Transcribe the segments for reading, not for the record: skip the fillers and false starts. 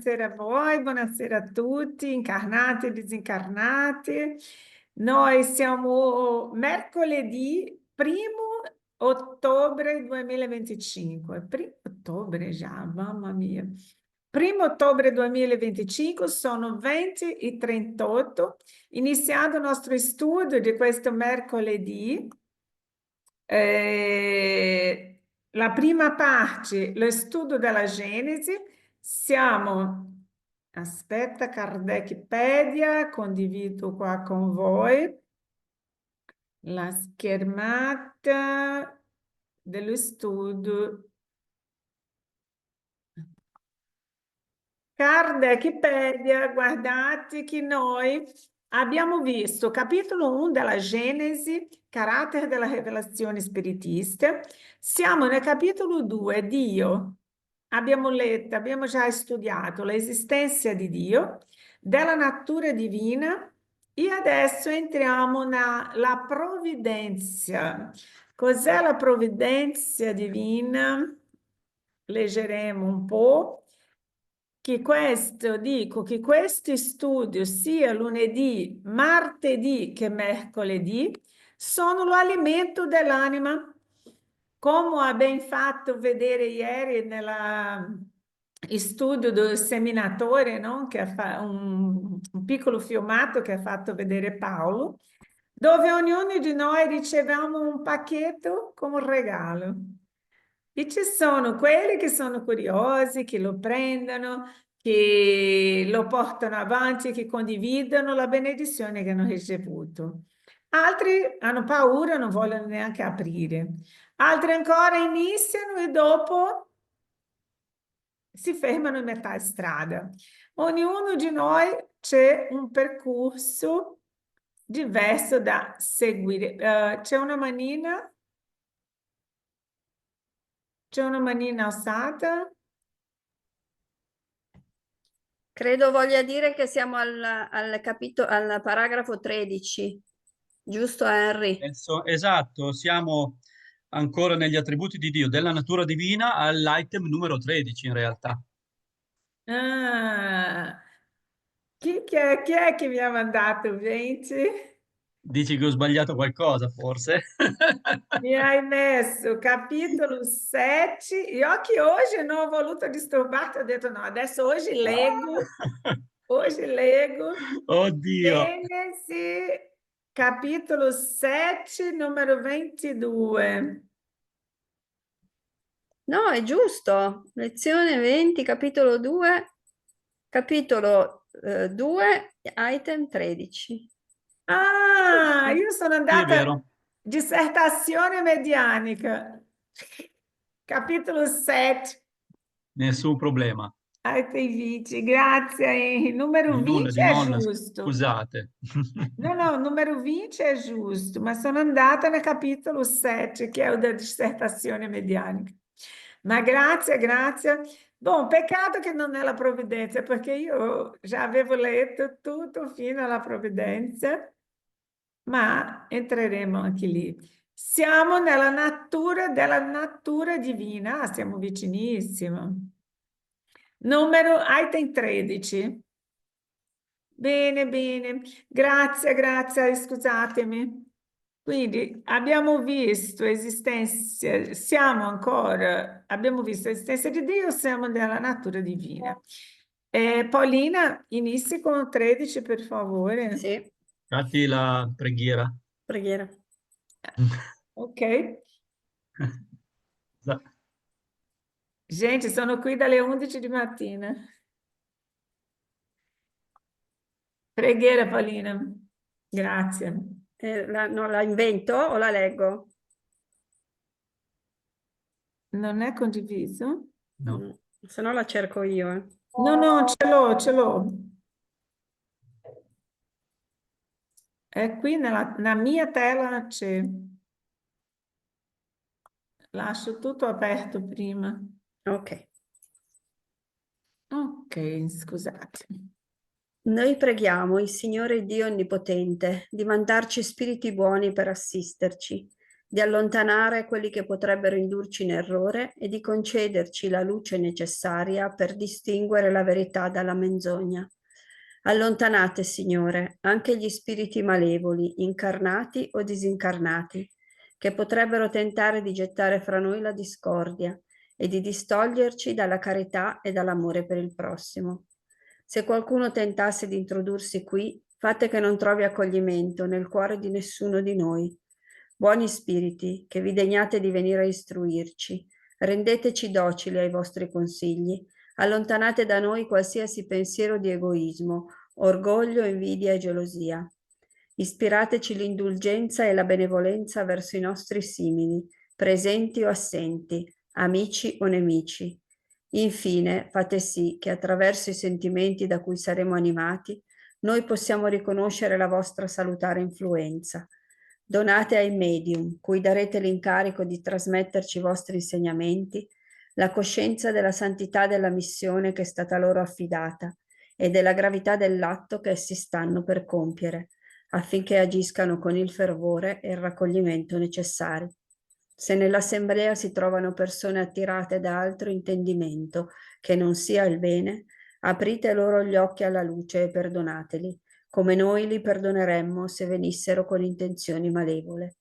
Buonasera a voi, buonasera a tutti, incarnati e disincarnati. Noi siamo mercoledì 1° ottobre 2025. 1° ottobre già, mamma mia. 1° ottobre 2025, sono 20:38. Iniziando il nostro studio di questo mercoledì. La prima parte, lo studio della Genesi. Aspetta, Kardecpedia, condivido qua con voi la schermata dello studio. Kardecpedia, guardate che noi abbiamo visto capitolo 1 della Genesi, carattere della rivelazione spiritista. Siamo nel capitolo 2, Dio. Abbiamo letto, abbiamo già studiato l'esistenza di Dio, della natura divina e adesso entriamo nella provvidenza. Cos'è la provvidenza divina? Leggeremo un po'. Dico che questo studio sia lunedì, martedì che mercoledì sono l'alimento dell'anima, come ha ben fatto vedere ieri nel studio del seminatore, no? Che un piccolo filmato che ha fatto vedere Paolo, dove ognuno di noi riceviamo un pacchetto come un regalo. E ci sono quelli che sono curiosi, che lo prendono, che lo portano avanti, che condividono la benedizione che hanno ricevuto. Altri hanno paura, non vogliono neanche aprire. Altri ancora iniziano e dopo si fermano in metà strada. Ognuno di noi c'è un percorso diverso da seguire. C'è una manina? C'è una manina alzata? Credo voglia dire che siamo al paragrafo 13, giusto Henry? Esatto, siamo ancora negli attributi di Dio, della natura divina, all'item numero 13 in realtà. Ah, chi è che mi ha mandato 20? Dici che ho sbagliato qualcosa, forse? Mi hai messo capitolo 7. Io che oggi non ho voluto disturbarti, ho detto no, adesso oggi leggo. Oggi leggo Oddio! Genesi, capitolo 7, numero 22. No, è giusto. Lezione 20, capitolo 2, capitolo 2, item 13. Ah, io sono Sì, è andata vero. dissertazione medianica. Capitolo 7. Nessun problema. Ai vici, grazie. Il numero Di nulla, 20 di è nulla, giusto. scusate. No, il numero 20 è giusto, ma sono andata nel capitolo 7, che è da dissertazione medianica. Ma grazie, grazie. Buon peccato che non è la provvidenza, perché io già avevo letto tutto fino alla provvidenza, ma entreremo anche lì. Siamo della natura divina, siamo vicinissimo. Item 13. Bene, bene. Grazie, grazie, scusatemi. Quindi abbiamo visto abbiamo visto l'esistenza di Dio, siamo nella natura divina. Paolina, inizi con 13, per favore. Sì, Fatti la preghiera. preghiera. Ok. Sa- Gente, sono qui dalle 11 di mattina. Preghiera, Paolina. Grazie. No, la invento o la leggo? Non è condiviso? No. Se no la cerco io. No, no, ce l'ho. È qui nella mia tela c'è. Lascio tutto aperto prima. Ok. Ok, scusate. Noi preghiamo il Signore Dio Onnipotente di mandarci spiriti buoni per assisterci, di allontanare quelli che potrebbero indurci in errore e di concederci la luce necessaria per distinguere la verità dalla menzogna. Allontanate, Signore, anche gli spiriti malevoli, incarnati o disincarnati, che potrebbero tentare di gettare fra noi la discordia e di distoglierci dalla carità e dall'amore per il prossimo. Se qualcuno tentasse di introdursi qui, fate che non trovi accoglimento nel cuore di nessuno di noi. Buoni spiriti, che vi degnate di venire a istruirci, rendeteci docili ai vostri consigli, allontanate da noi qualsiasi pensiero di egoismo, orgoglio, invidia e gelosia. Ispirateci l'indulgenza e la benevolenza verso i nostri simili, presenti o assenti, amici o nemici. Infine, fate sì che attraverso i sentimenti da cui saremo animati, noi possiamo riconoscere la vostra salutare influenza. Donate ai medium, cui darete l'incarico di trasmetterci i vostri insegnamenti, la coscienza della santità della missione che è stata loro affidata e della gravità dell'atto che essi stanno per compiere, affinché agiscano con il fervore e il raccoglimento necessari. Se nell'assemblea si trovano persone attirate da altro intendimento che non sia il bene, aprite loro gli occhi alla luce e perdonateli, come noi li perdoneremmo se venissero con intenzioni malevole.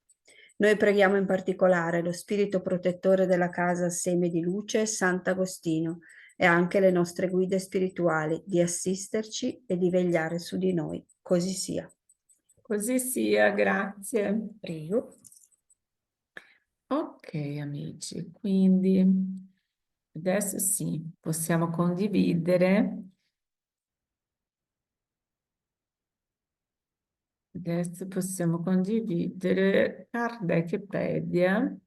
Noi preghiamo in particolare lo spirito protettore della casa Seme di Luce, Sant'Agostino, e anche le nostre guide spirituali di assisterci e di vegliare su di noi. Così sia. Così sia, grazie. Prego. Ok, amici, quindi adesso sì, possiamo condividere. Adesso possiamo condividere Kardecpedia.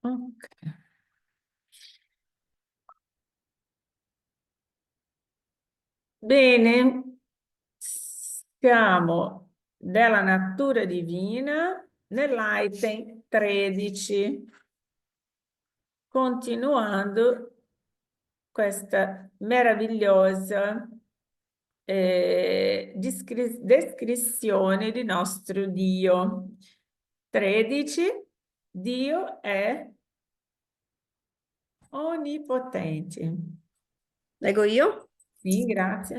Ok. Bene, siamo della natura divina nell'item 13, continuando questa meravigliosa descrizione di nostro Dio. 13, Dio è onnipotente. Leggo io? Sì, grazie.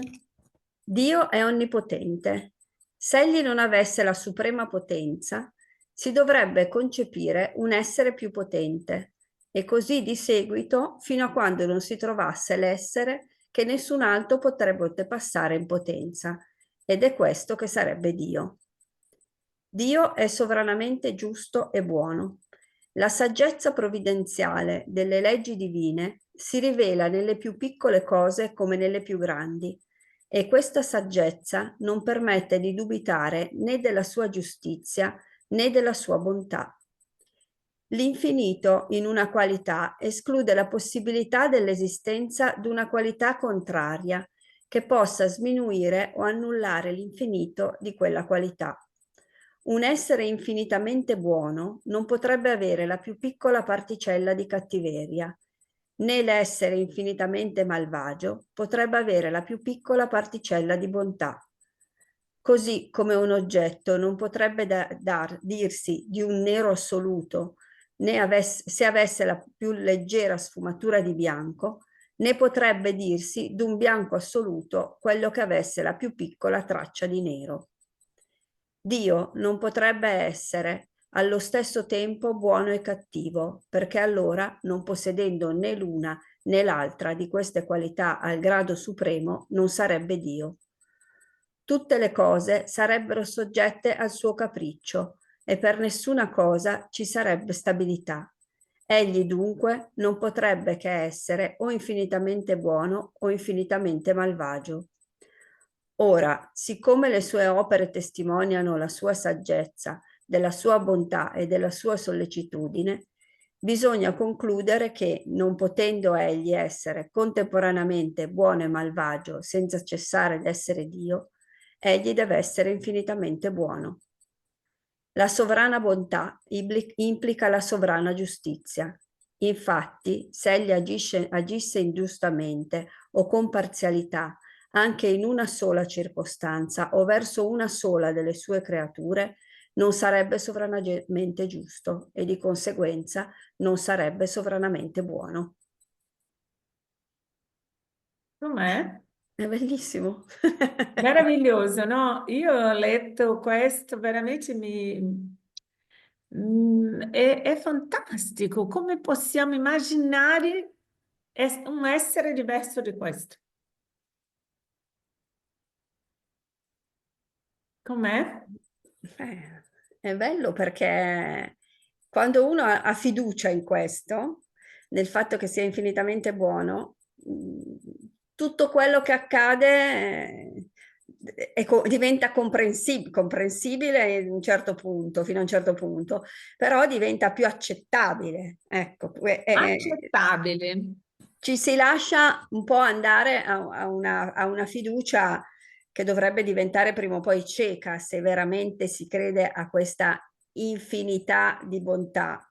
Dio è onnipotente. Se egli non avesse la suprema potenza, si dovrebbe concepire un essere più potente, e così di seguito fino a quando non si trovasse l'essere che nessun altro potrebbe oltrepassare in potenza, ed è questo che sarebbe Dio. Dio è sovranamente giusto e buono. La saggezza provvidenziale delle leggi divine si rivela nelle più piccole cose come nelle più grandi, e questa saggezza non permette di dubitare né della sua giustizia né della sua bontà. L'infinito in una qualità esclude la possibilità dell'esistenza di una qualità contraria che possa sminuire o annullare l'infinito di quella qualità. Un essere infinitamente buono non potrebbe avere la più piccola particella di cattiveria, né l'essere infinitamente malvagio potrebbe avere la più piccola particella di bontà. Così come un oggetto non potrebbe dirsi di un nero assoluto, né se avesse la più leggera sfumatura di bianco, né potrebbe dirsi d'un bianco assoluto quello che avesse la più piccola traccia di nero. Dio non potrebbe essere allo stesso tempo buono e cattivo, perché allora, non possedendo né l'una né l'altra di queste qualità al grado supremo, non sarebbe Dio. Tutte le cose sarebbero soggette al suo capriccio e per nessuna cosa ci sarebbe stabilità. Egli dunque non potrebbe che essere o infinitamente buono o infinitamente malvagio. Ora, siccome le sue opere testimoniano la sua saggezza, della sua bontà e della sua sollecitudine, bisogna concludere che, non potendo egli essere contemporaneamente buono e malvagio senza cessare d'essere Dio, egli deve essere infinitamente buono. La sovrana bontà implica la sovrana giustizia. Infatti, se egli agisse ingiustamente o con parzialità, anche in una sola circostanza o verso una sola delle sue creature, non sarebbe sovranamente giusto e di conseguenza non sarebbe sovranamente buono. Com'è? È bellissimo. Meraviglioso, no? Io ho letto questo, veramente è fantastico. Come possiamo immaginare un essere diverso di questo? Com'è? È bello perché quando uno ha fiducia in questo, nel fatto che sia infinitamente buono, tutto quello che accade diventa comprensibile in un certo punto, fino a un certo punto, però diventa più accettabile. Ecco, Accettabile. ci si lascia un po' andare a una fiducia che dovrebbe diventare prima o poi cieca se veramente si crede a questa infinità di bontà.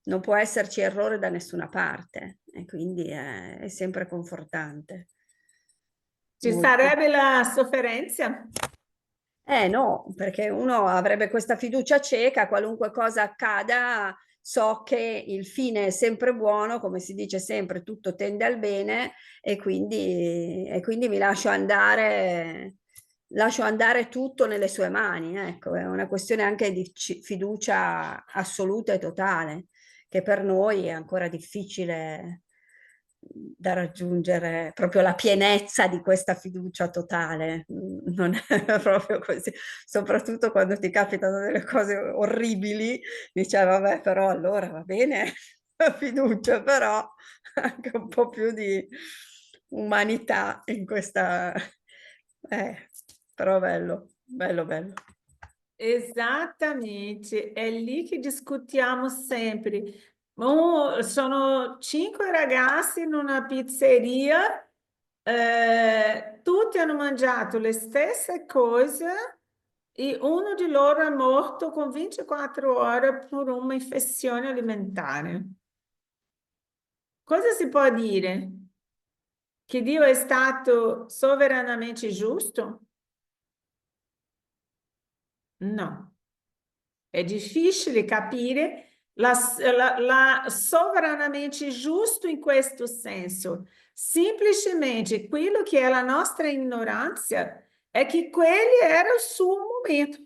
Non può esserci errore da nessuna parte e quindi è sempre confortante. Ci Molto. sarebbe la sofferenza? No, perché uno avrebbe questa fiducia cieca, qualunque cosa accada, so che il fine è sempre buono, come si dice sempre, tutto tende al bene e quindi mi lascio andare tutto nelle sue mani. Ecco, è una questione anche di fiducia assoluta e totale, che per noi è ancora difficile da raggiungere proprio la pienezza di questa fiducia totale. Non è proprio così, soprattutto quando ti capitano delle cose orribili, dici, vabbè, però allora va bene la fiducia, però anche un po' più di umanità in questa... però bello, bello, bello. Esattamente, è lì che discutiamo sempre. Sono 5 ragazzi in una pizzeria, tutti hanno mangiato le stesse cose e uno di loro è morto con 24 ore per una infezione alimentare. Cosa si può dire? Che Dio è stato sovranamente giusto? No. È difficile capire la sovranamente giusto in questo senso. Semplicemente quello che è la nostra ignoranza è che quello era il suo momento.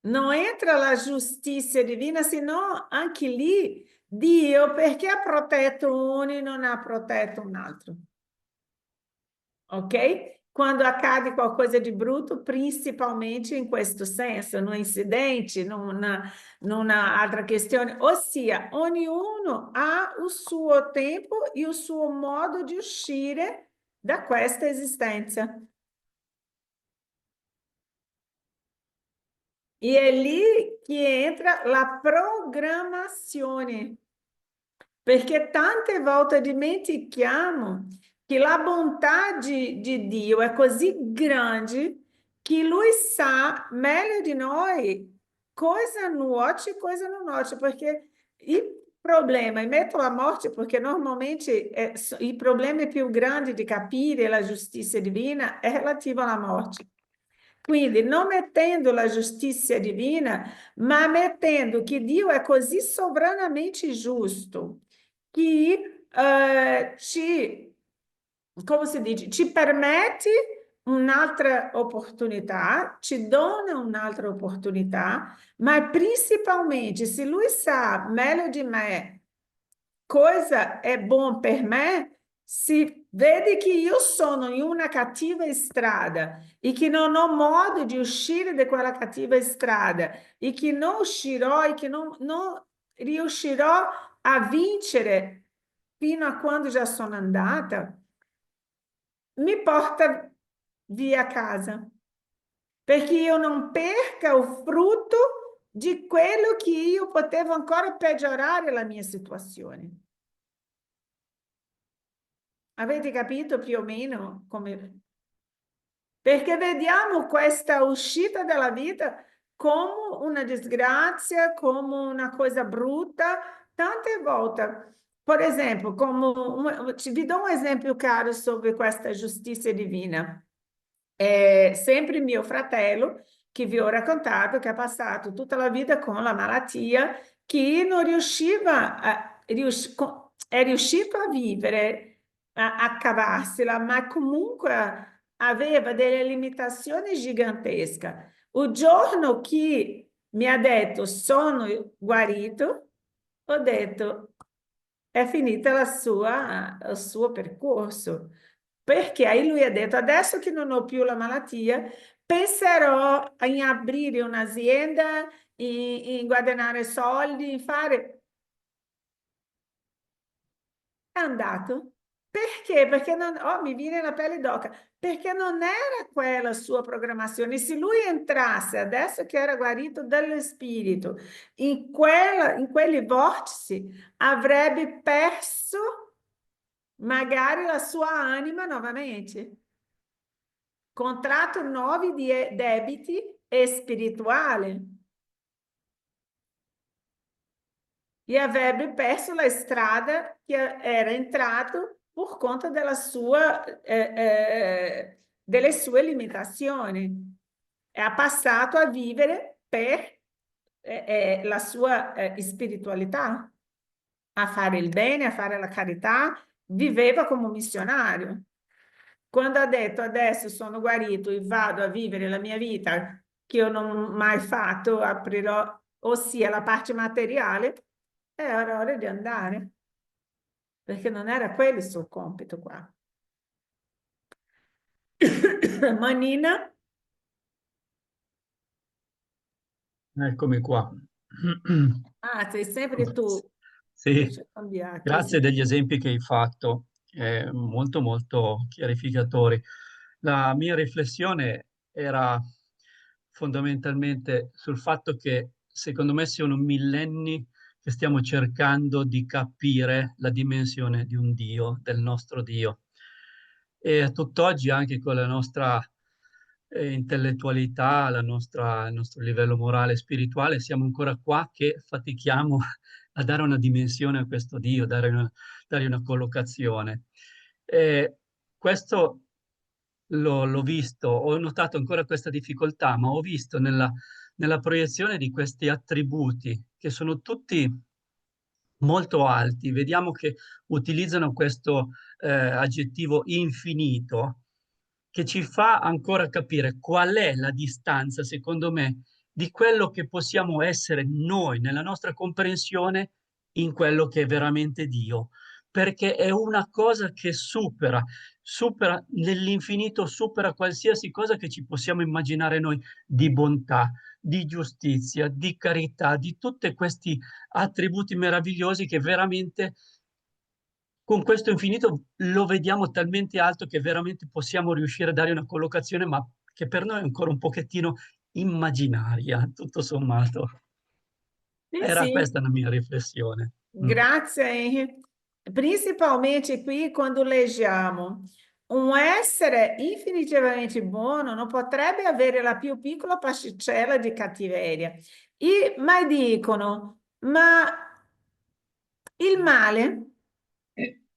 Non entra la giustizia divina, senão anche lì Dio perché ha protetto uno e non ha protetto un altro. Ok? Quando accade qualcosa di brutto, principalmente in questo senso, no incidente, numa altra questione, ossia, ognuno ha o suo tempo e o suo modo di uscire da questa esistenza. E è lì che entra la programmazione. Perché tante volte dimentichiamo che la bontà di Dio è così grande che Lui sa meglio di noi cosa nuoce e cosa non nuoce, perché il problema, e metto la morte perché normalmente il problema più grande di capire la giustizia divina è relativo alla morte. Quindi non mettendo la giustizia divina, ma mettendo che Dio è così sovranamente giusto che come si dice, ci permette un'altra opportunità, ci dona un'altra opportunità, ma principalmente se Lui sa meglio di me cosa è buono per me, si vede che io sono in una cattiva strada e che non ho modo di uscire da quella cattiva strada e che non uscirò e che non riuscirò a vincere fino a quando già sono andata, mi porta via casa, perché io non perca il frutto di quello che io potevo ancora peggiorare la mia situazione. Avete capito più o meno come... Perché vediamo questa uscita dalla vita come una disgrazia, come una cosa brutta, tante volte. Per esempio, vi do un esempio caro sobre questa giustizia divina. sempre mio fratello, che vi ho raccontato, che ha passato tutta la vita con la malattia, che non riusciva è riuscito a vivere, a cavarsela, ma comunque aveva delle limitazioni gigantesche. Il giorno che mi ha detto sono guarito, ho detto è finita il suo percorso, perché aí lui ha detto adesso che non ho più la malattia, penserò in aprire un'azienda, in guadagnare soldi, in fare... È andato. Perché? Perché non, oh, mi viene la pelle d'oca, perché non era quella sua programmazione. Se lui entrasse, adesso che era guarito dallo spirito, in quegli vortici, avrebbe perso magari la sua anima novamente. Contratto nuovi di debiti spirituali. E avrebbe perso la strada che era entrato por conta delle sue limitazioni. È passato a vivere per la sua spiritualità, a fare il bene, a fare la carità, viveva come missionario. Quando ha detto adesso sono guarito e vado a vivere la mia vita che io non ho mai fatto, aprirò, ossia la parte materiale, era ora di andare, perché non era quello il suo compito qua. Manina? Eccomi qua. Ah, sei sempre tu. Sì, Lascia cambiare grazie così. degli esempi che hai fatto, molto molto chiarificatori. La mia riflessione era fondamentalmente sul fatto che secondo me sono millenni che stiamo cercando di capire la dimensione di un Dio, del nostro Dio. E a tutt'oggi anche con la nostra intellettualità, il nostro livello morale e spirituale, siamo ancora qua che fatichiamo a dare una dimensione a questo Dio, dargli una collocazione. E questo l'ho visto, ho notato ancora questa difficoltà, ma ho visto nella proiezione di questi attributi che sono tutti molto alti. Vediamo che utilizzano questo aggettivo infinito che ci fa ancora capire qual è la distanza, secondo me, di quello che possiamo essere noi nella nostra comprensione in quello che è veramente Dio, perché è una cosa che supera nell'infinito, supera qualsiasi cosa che ci possiamo immaginare noi di bontà, di giustizia, di carità, di tutti questi attributi meravigliosi che veramente con questo infinito lo vediamo talmente alto che veramente possiamo riuscire a dare una collocazione, ma che per noi è ancora un pochettino immaginaria, tutto sommato. Sì, Era sì. questa la mia riflessione. Grazie, Henry. Principalmente qui quando leggiamo un essere infinitivamente buono non potrebbe avere la più piccola particella di cattiveria. Ma dicono, ma il male,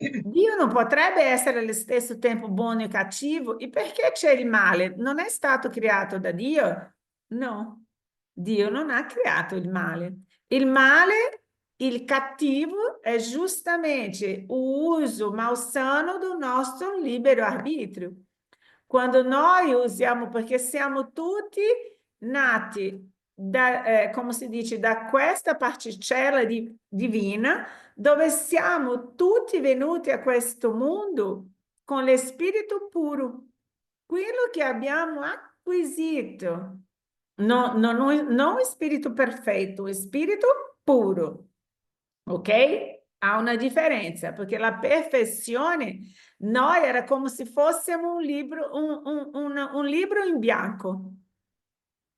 Dio non potrebbe essere allo stesso tempo buono e cattivo? E perché c'è il male? Non è stato creato da Dio? No, Dio non ha creato il male. Il male, il cattivo, è giustamente o uso malsano do nostro libero arbitrio. Quando noi usiamo, perché siamo tutti nati come si dice, da questa particella divina, dove siamo tutti venuti a questo mondo con lo spirito puro, quello che abbiamo acquisito, non lo spirito perfetto, lo spirito puro, ok? Há una differenza, perché la perfezione, noi era come se fossimo un libro, un libro in bianco.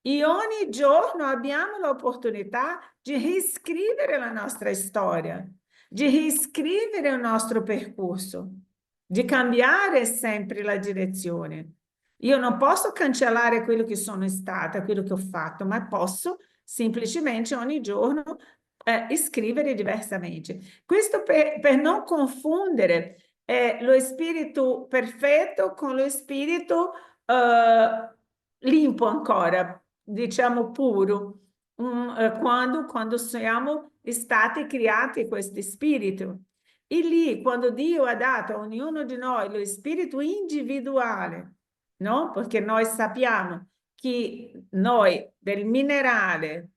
E ogni giorno abbiamo l'opportunità di riscrivere la nostra storia, di riscrivere il nostro percorso, di cambiare sempre la direzione. Io non posso cancellare quello che sono stata, quello che ho fatto, ma posso semplicemente ogni giorno scrivere diversamente. Questo per non confondere lo spirito perfetto con lo spirito limpo ancora, diciamo puro, quando siamo stati creati questo spirito. E lì, quando Dio ha dato a ognuno di noi lo spirito individuale, no? Perché noi sappiamo che noi del minerale,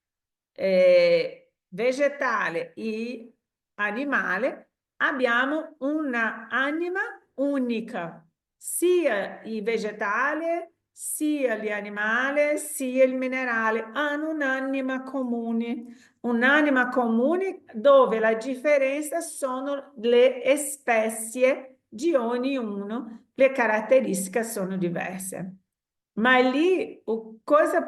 vegetale e animale abbiamo una anima unica, sia il vegetale, sia l'animale, sia il minerale hanno un'anima comune dove la differenza sono le specie di ognuno, le caratteristiche sono diverse. Ma lì cosa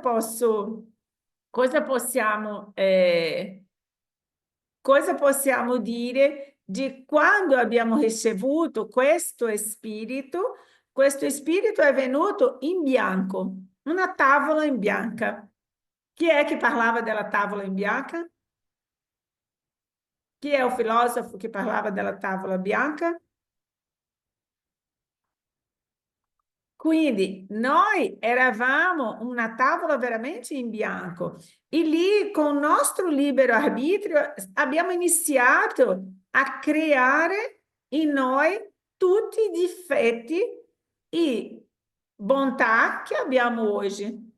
possiamo dire di quando abbiamo ricevuto questo spirito? Questo spirito è venuto in bianco, una tavola in bianca. Chi è che parlava della tavola in bianca? Chi è il filosofo che parlava della tavola bianca? Quindi noi eravamo una tavola veramente in bianco e lì con il nostro libero arbitrio abbiamo iniziato a creare in noi tutti i difetti e bontà che abbiamo oggi.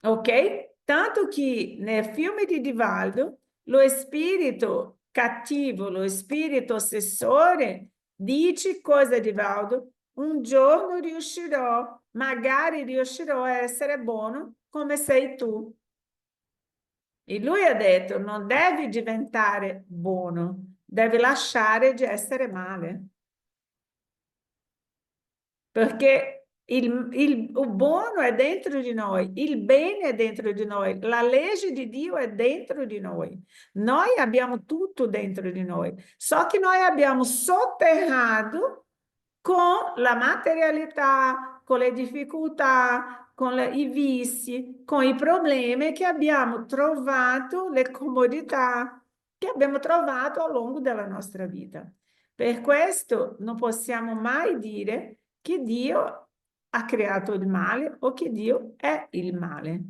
Ok? Tanto che nel fiume di Divaldo lo spirito cattivo, lo spirito ossessore, dice cosa Divaldo? Un giorno riuscirò, magari riuscirò a essere buono come sei tu. E lui ha detto, non devi diventare buono, devi lasciare di essere male. Perché il buono è dentro di noi, il bene è dentro di noi, la legge di Dio è dentro di noi. Noi abbiamo tutto dentro di noi. So che noi abbiamo sotterrato con la materialità, con le difficoltà, con i vizi, con i problemi che abbiamo trovato, le comodità che abbiamo trovato a lungo della nostra vita. Per questo non possiamo mai dire che Dio ha creato il male o che Dio è il male.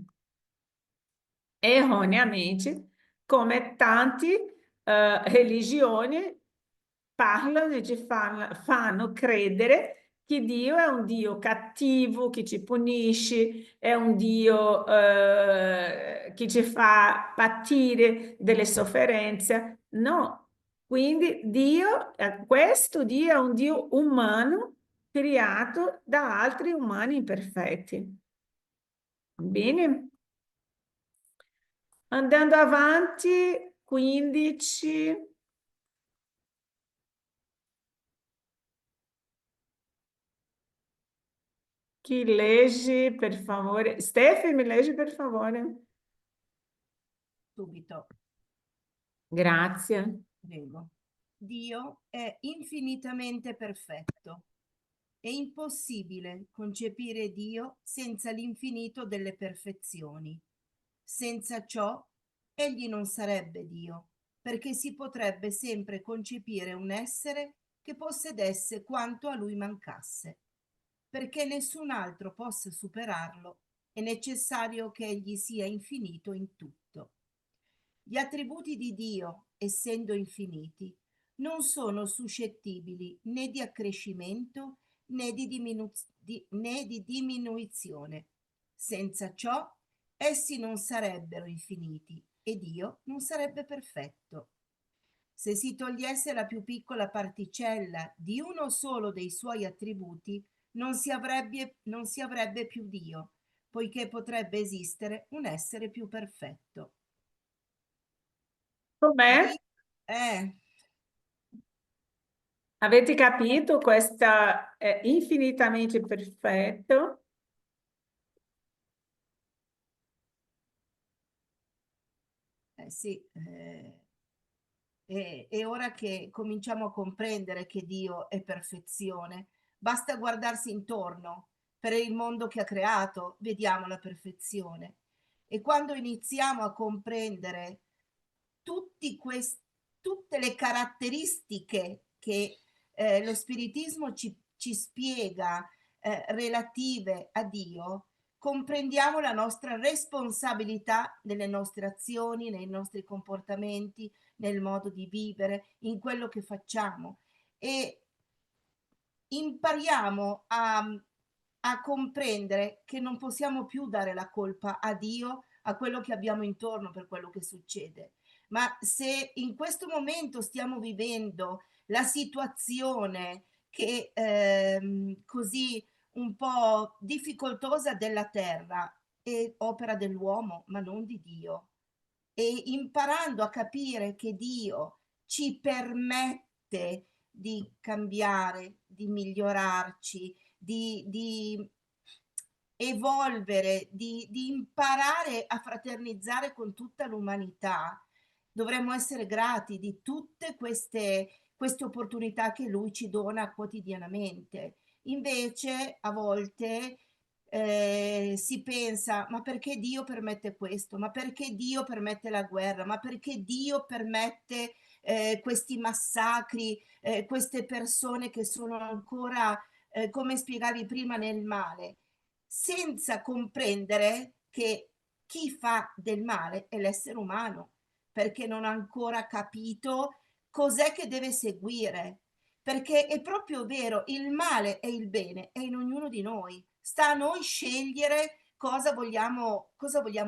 Erroneamente, come tante religioni parlano e ci fanno credere che Dio è un Dio cattivo, che ci punisce, è un Dio che ci fa patire delle sofferenze. No, quindi questo Dio è un Dio umano creato da altri umani imperfetti. Bene? Andando avanti, 15. Chi legge, per favore? Stefi, mi leggi, per favore? Subito, Grazie. prego. Dio è infinitamente perfetto. È impossibile concepire Dio senza l'infinito delle perfezioni. Senza ciò, egli non sarebbe Dio, perché si potrebbe sempre concepire un essere che possedesse quanto a lui mancasse. Perché nessun altro possa superarlo, è necessario che egli sia infinito in tutto. Gli attributi di Dio, essendo infiniti, non sono suscettibili né di accrescimento né di diminuzione. Senza ciò, essi non sarebbero infiniti e Dio non sarebbe perfetto. Se si togliesse la più piccola particella di uno solo dei suoi attributi, non si avrebbe più Dio, poiché potrebbe esistere un essere più perfetto. Com'è? Eh, Avete capito? Questa è infinitamente perfetto. sì, e ora che cominciamo a comprendere che Dio è perfezione, basta guardarsi intorno per il mondo che ha creato, vediamo la perfezione. E quando iniziamo a comprendere tutte le caratteristiche che lo spiritismo ci ci spiega relative a Dio, comprendiamo la nostra responsabilità nelle nostre azioni, nei nostri comportamenti, nel modo di vivere, in quello che facciamo, e impariamo a comprendere che non possiamo più dare la colpa a Dio, a quello che abbiamo intorno per quello che succede. Ma se in questo momento stiamo vivendo la situazione che così un po' difficoltosa della terra, è opera dell'uomo, ma non di Dio. E imparando a capire che Dio ci permette di cambiare, di migliorarci, di evolvere, di imparare a fraternizzare con tutta l'umanità, dovremmo essere grati di tutte queste opportunità che Lui ci dona quotidianamente. Invece, a volte si pensa, ma perché Dio permette questo? Ma perché Dio permette la guerra? Ma perché Dio permette questi massacri, queste persone che sono ancora, come spiegavi prima, nel male, senza comprendere che chi fa del male è l'essere umano, perché non ha ancora capito cos'è che deve seguire. Perché è proprio vero, il male e il bene è in ognuno di noi. Sta a noi scegliere cosa vogliamo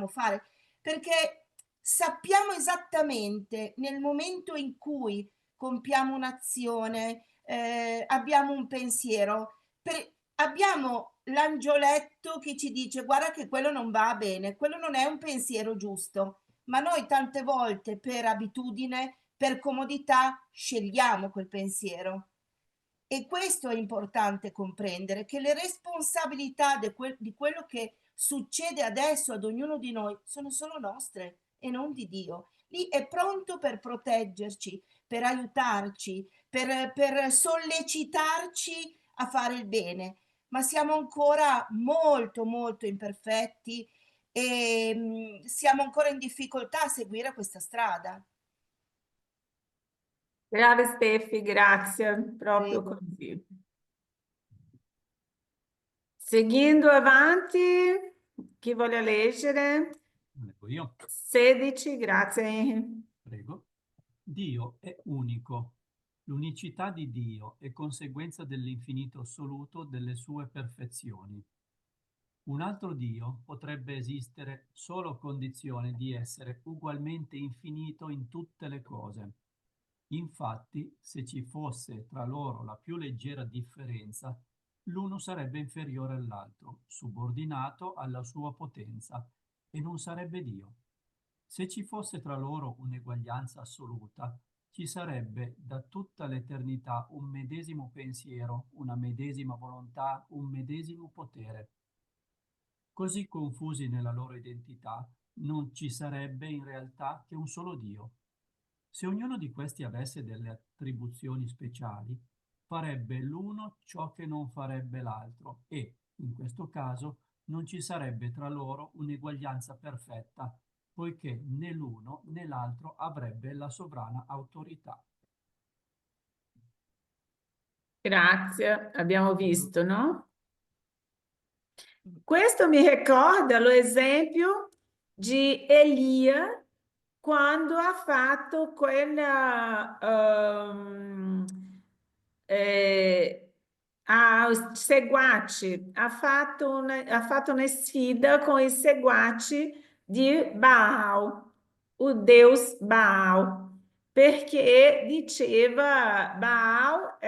fare. Perché sappiamo esattamente nel momento in cui compiamo un'azione, abbiamo un pensiero, abbiamo l'angioletto che ci dice guarda che quello non va bene, quello non è un pensiero giusto, ma noi tante volte per abitudine, per comodità, scegliamo quel pensiero. E questo è importante comprendere, che le responsabilità di quello che succede adesso ad ognuno di noi sono solo nostre e non di Dio. Lì è pronto per proteggerci, per aiutarci, per sollecitarci a fare il bene, ma siamo ancora molto, molto imperfetti e siamo ancora in difficoltà a seguire questa strada. Brava Steffi, grazie, proprio Prego. così. Seguendo avanti, chi vuole leggere? Leggo io. 16, grazie. Prego. Dio è unico. L'unicità di Dio è conseguenza dell'infinito assoluto delle sue perfezioni. Un altro Dio potrebbe esistere solo a condizione di essere ugualmente infinito in tutte le cose. Infatti, se ci fosse tra loro la più leggera differenza, l'uno sarebbe inferiore all'altro, subordinato alla sua potenza, e non sarebbe Dio. Se ci fosse tra loro un'eguaglianza assoluta, ci sarebbe da tutta l'eternità un medesimo pensiero, una medesima volontà, un medesimo potere. Così confusi nella loro identità, non ci sarebbe in realtà che un solo Dio. Se ognuno di questi avesse delle attribuzioni speciali, farebbe l'uno ciò che non farebbe l'altro e, in questo caso, non ci sarebbe tra loro un'eguaglianza perfetta, poiché né l'uno né l'altro avrebbe la sovrana autorità. Grazie, abbiamo visto, no? Questo mi ricorda l'esempio di Elia quando ha fatto quella seguaci, ha fatto una sfida con i seguaci di Baal, o Deus Baal, perché diceva Baal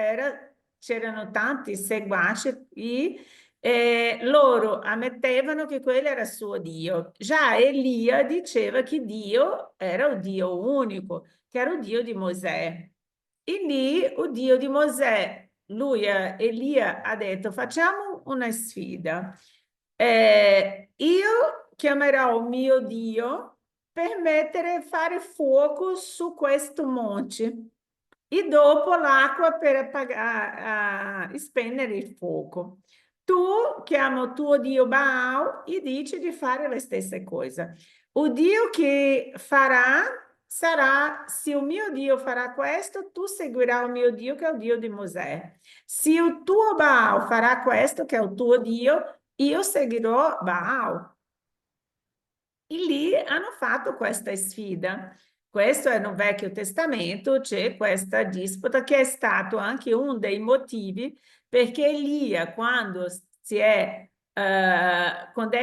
c'erano tanti seguaci e loro ammettevano che quello era suo Dio. Già Elia diceva che Dio era un Dio unico, che era il Dio di Mosè. E lì il Dio di Mosè, Elia ha detto facciamo una sfida. Io chiamerò il mio Dio per fare fuoco su questo monte e dopo l'acqua per spegnere il fuoco. Tu chiami il tuo Dio Baal e dici di fare la stessa cosa. Il Dio che farà sarà, se o mio Dio farà questo, tu seguirai o mio Dio, che è il Dio di Mosè. Se il tuo Baal farà questo, che è il tuo Dio, io seguirò Baal. E lì hanno fatto questa sfida. Questo è nel Vecchio Testamento, c'è questa disputa che è stato anche uno dei motivi perché Elia, quando è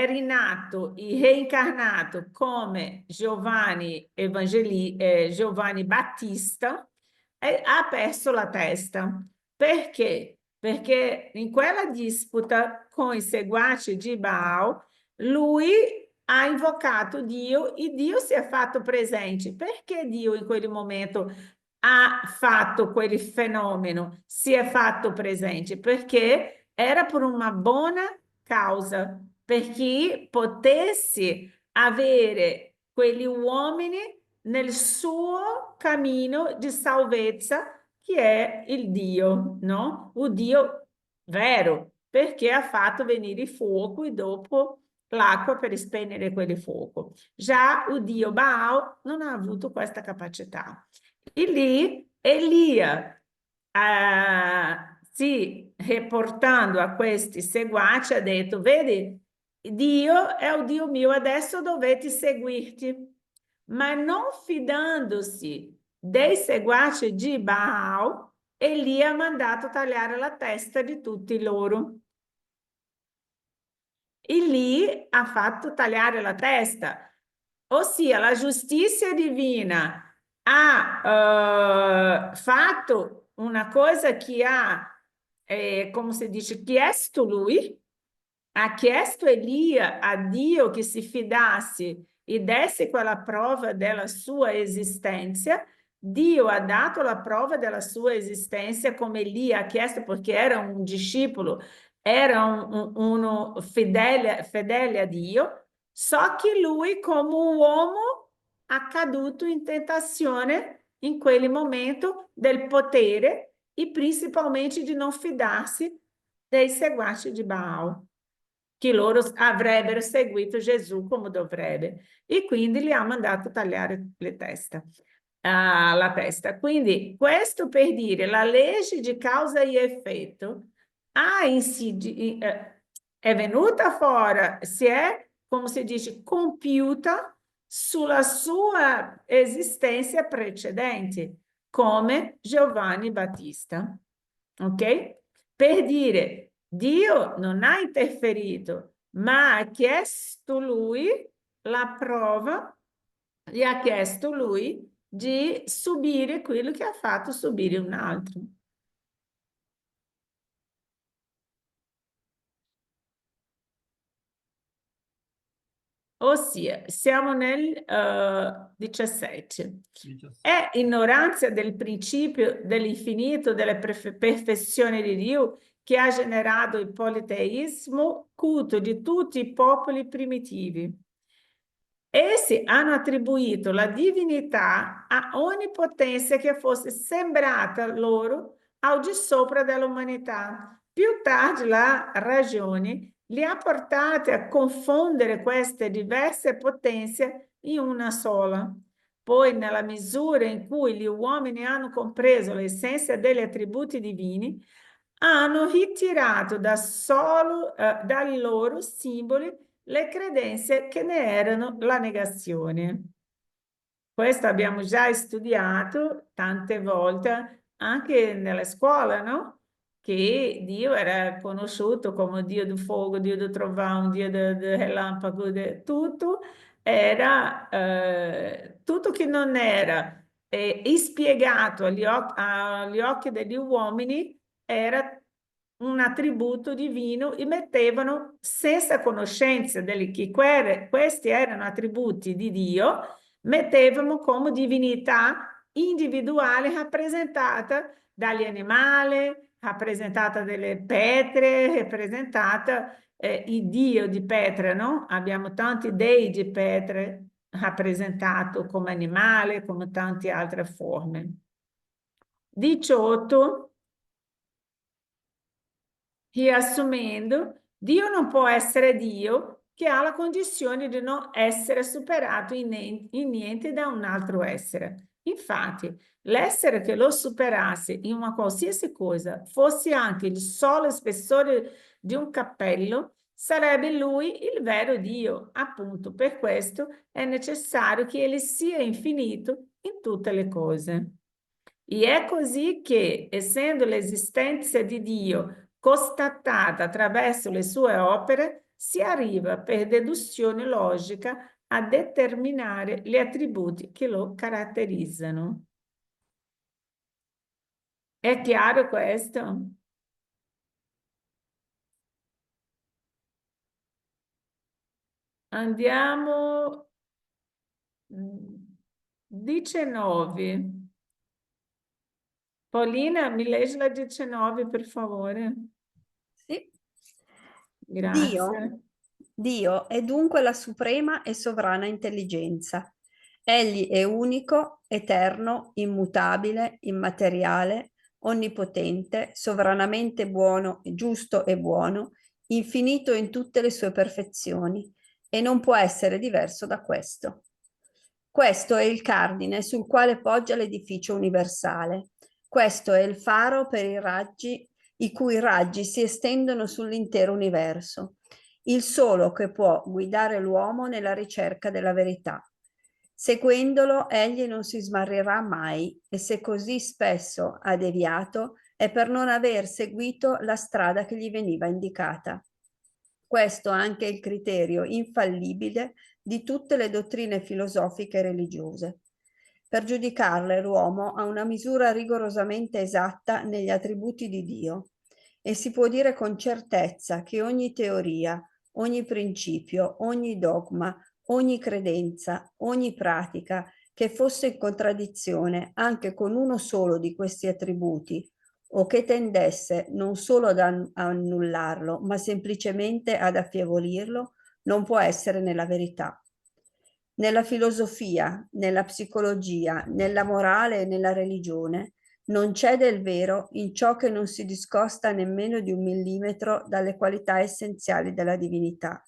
rinato e reincarnato come Giovanni Battista, ha perso la testa. Perché? Perché in quella disputa con i seguaci di Baal, lui ha invocato Dio e Dio si è fatto presente. Perché Dio in quel momento ha fatto quel fenomeno, si è fatto presente? Perché era per una buona causa, perché potesse avere quegli uomini nel suo cammino di salvezza, che è il Dio, no? Il Dio vero, perché ha fatto venire il fuoco e dopo l'acqua per spegnere quel fuoco. Già il Dio Baal non ha avuto questa capacità. E lì Elia, si riportando a questi seguaci, ha detto, vedi, Dio è il Dio mio, adesso dovete seguirti. Ma non fidandosi dei seguaci di Baal, Elia ha mandato tagliare la testa di tutti loro. E lì ha fatto tagliare la testa. Ossia, la giustizia divina ha fatto una cosa che ha, come si dice, chiesto lui, ha chiesto Elia a Dio che si fidasse e desse quella prova della sua esistenza. Dio ha dato la prova della sua esistenza come Elia ha chiesto, perché era un discepolo, era uno fedele a Dio, so che lui come uomo ha caduto in tentazione in quel momento del potere e principalmente di non fidarsi dei seguaci di Baal, che loro avrebbero seguito Gesù come dovrebbe, e quindi li ha mandato tagliare la testa. Quindi questo per dire, la legge di causa e effetto è venuta fuori, si è, come si dice, compiuta sulla sua esistenza precedente, come Giovanni Battista. Ok? Per dire, Dio non ha interferito, ma ha chiesto lui la prova, gli ha chiesto lui di subire quello che ha fatto subire un altro. Ossia, siamo nel 17. È ignoranza del principio dell'infinito, della perfezione di Dio, che ha generato il politeismo culto di tutti i popoli primitivi. Essi hanno attribuito la divinità a ogni potenza che fosse sembrata loro al di sopra dell'umanità. Più tardi la ragione li ha portati a confondere queste diverse potenze in una sola. Poi, nella misura in cui gli uomini hanno compreso l'essenza degli attributi divini, hanno ritirato dai loro simboli le credenze che ne erano la negazione. Questo abbiamo già studiato tante volte anche nella scuola, no? Che Dio era conosciuto come Dio del fuoco, Dio del trovão, Dio del relampago, tutto era tutto che non era spiegato agli occhi degli uomini era un attributo divino e mettevano senza conoscenza che questi erano attributi di Dio, mettevano come divinità individuale rappresentata dagli animali, rappresentata dalle pietre, rappresentata il Dio di pietre, no? Abbiamo tanti dei di pietre rappresentato come animale, come tante altre forme. 18. Riassumendo, Dio non può essere Dio che ha la condizione di non essere superato in niente da un altro essere. Infatti, l'essere che lo superasse in una qualsiasi cosa, fosse anche il solo spessore di un cappello, sarebbe lui il vero Dio. Appunto, per questo è necessario che ele sia infinito in tutte le cose. E è così che, essendo l'esistenza di Dio constatata attraverso le sue opere, si arriva per deduzione logica a determinare gli attributi che lo caratterizzano. È chiaro questo? Andiamo 19. Paolina, mi leggi la 19, per favore? Sì. Grazie. Dio è dunque la suprema e sovrana intelligenza. Egli è unico, eterno, immutabile, immateriale, onnipotente, sovranamente buono, giusto e buono, infinito in tutte le sue perfezioni, e non può essere diverso da questo. Questo è il cardine sul quale poggia l'edificio universale. Questo è il faro per i raggi, i cui raggi si estendono sull'intero universo, il solo che può guidare l'uomo nella ricerca della verità. Seguendolo, egli non si smarrirà mai, e se così spesso ha deviato, è per non aver seguito la strada che gli veniva indicata. Questo è anche il criterio infallibile di tutte le dottrine filosofiche e religiose. Per giudicarle, l'uomo ha una misura rigorosamente esatta negli attributi di Dio, e si può dire con certezza che ogni teoria, ogni principio, ogni dogma, ogni credenza, ogni pratica che fosse in contraddizione anche con uno solo di questi attributi, o che tendesse non solo ad annullarlo, ma semplicemente ad affievolirlo, non può essere nella verità. Nella filosofia, nella psicologia, nella morale e nella religione non c'è del vero in ciò che non si discosta nemmeno di 1 millimetro dalle qualità essenziali della divinità.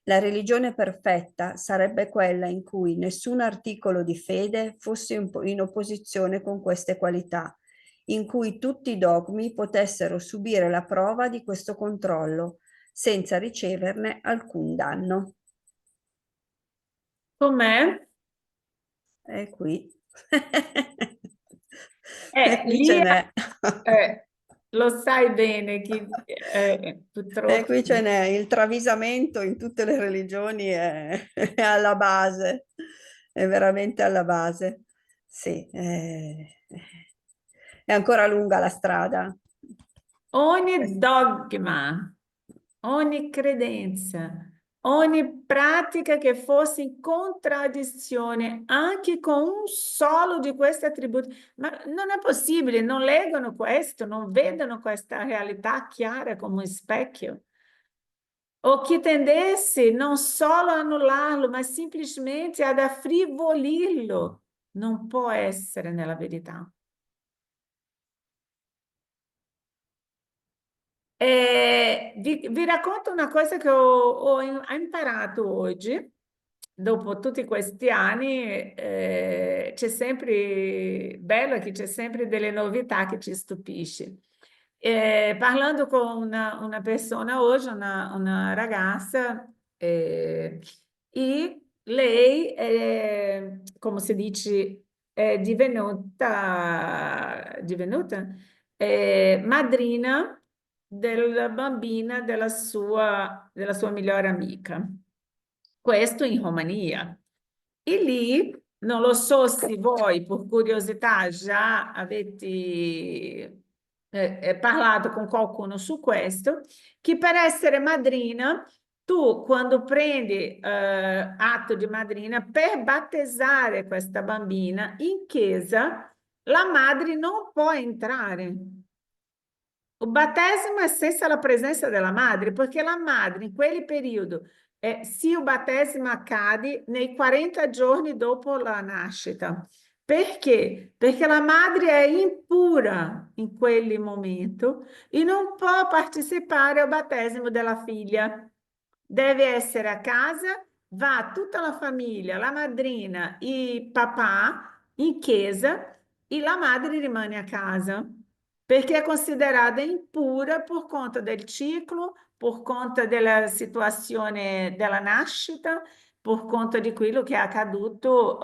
La religione perfetta sarebbe quella in cui nessun articolo di fede fosse in opposizione con queste qualità, in cui tutti i dogmi potessero subire la prova di questo controllo, senza riceverne alcun danno. Com'è? È qui. Lì Qui ce n'è. lo sai bene, purtroppo. Qui ce n'è. Il travisamento in tutte le religioni è alla base, è veramente alla base. Sì, è ancora lunga la strada. Ogni dogma, ogni credenza, ogni pratica che fosse in contraddizione anche con un solo di questi attributi, ma non è possibile, non leggono questo, non vedono questa realtà chiara come un specchio. O che tendesse non solo a annullarlo, ma semplicemente ad affrivolirlo, non può essere nella verità. Vi racconto una cosa che ho imparato oggi, dopo tutti questi anni, c'è sempre, bello che c'è sempre delle novità che ci stupisce. Parlando con una persona oggi, una ragazza, e lei, come si dice, è divenuta madrina della bambina della sua migliore amica. Questo in Romania. E lì, non lo so se voi, per curiosità, già avete parlato con qualcuno su questo, che per essere madrina, tu quando prendi atto di madrina, per battezzare questa bambina in chiesa, la madre non può entrare. O battesimo è senza la presenza della madre, perché la madre in quel periodo, se o battesimo accade nei 40 giorni dopo la nascita. Perché? Perché la madre è impura in quel momento e non può partecipare al battesimo della figlia. deve essere a casa, va tutta la famiglia, la madrina, il papà in chiesa e la madre rimane a casa perché è considerata impura per conta del ciclo, per conta della situazione della nascita, per conta di quello che è accaduto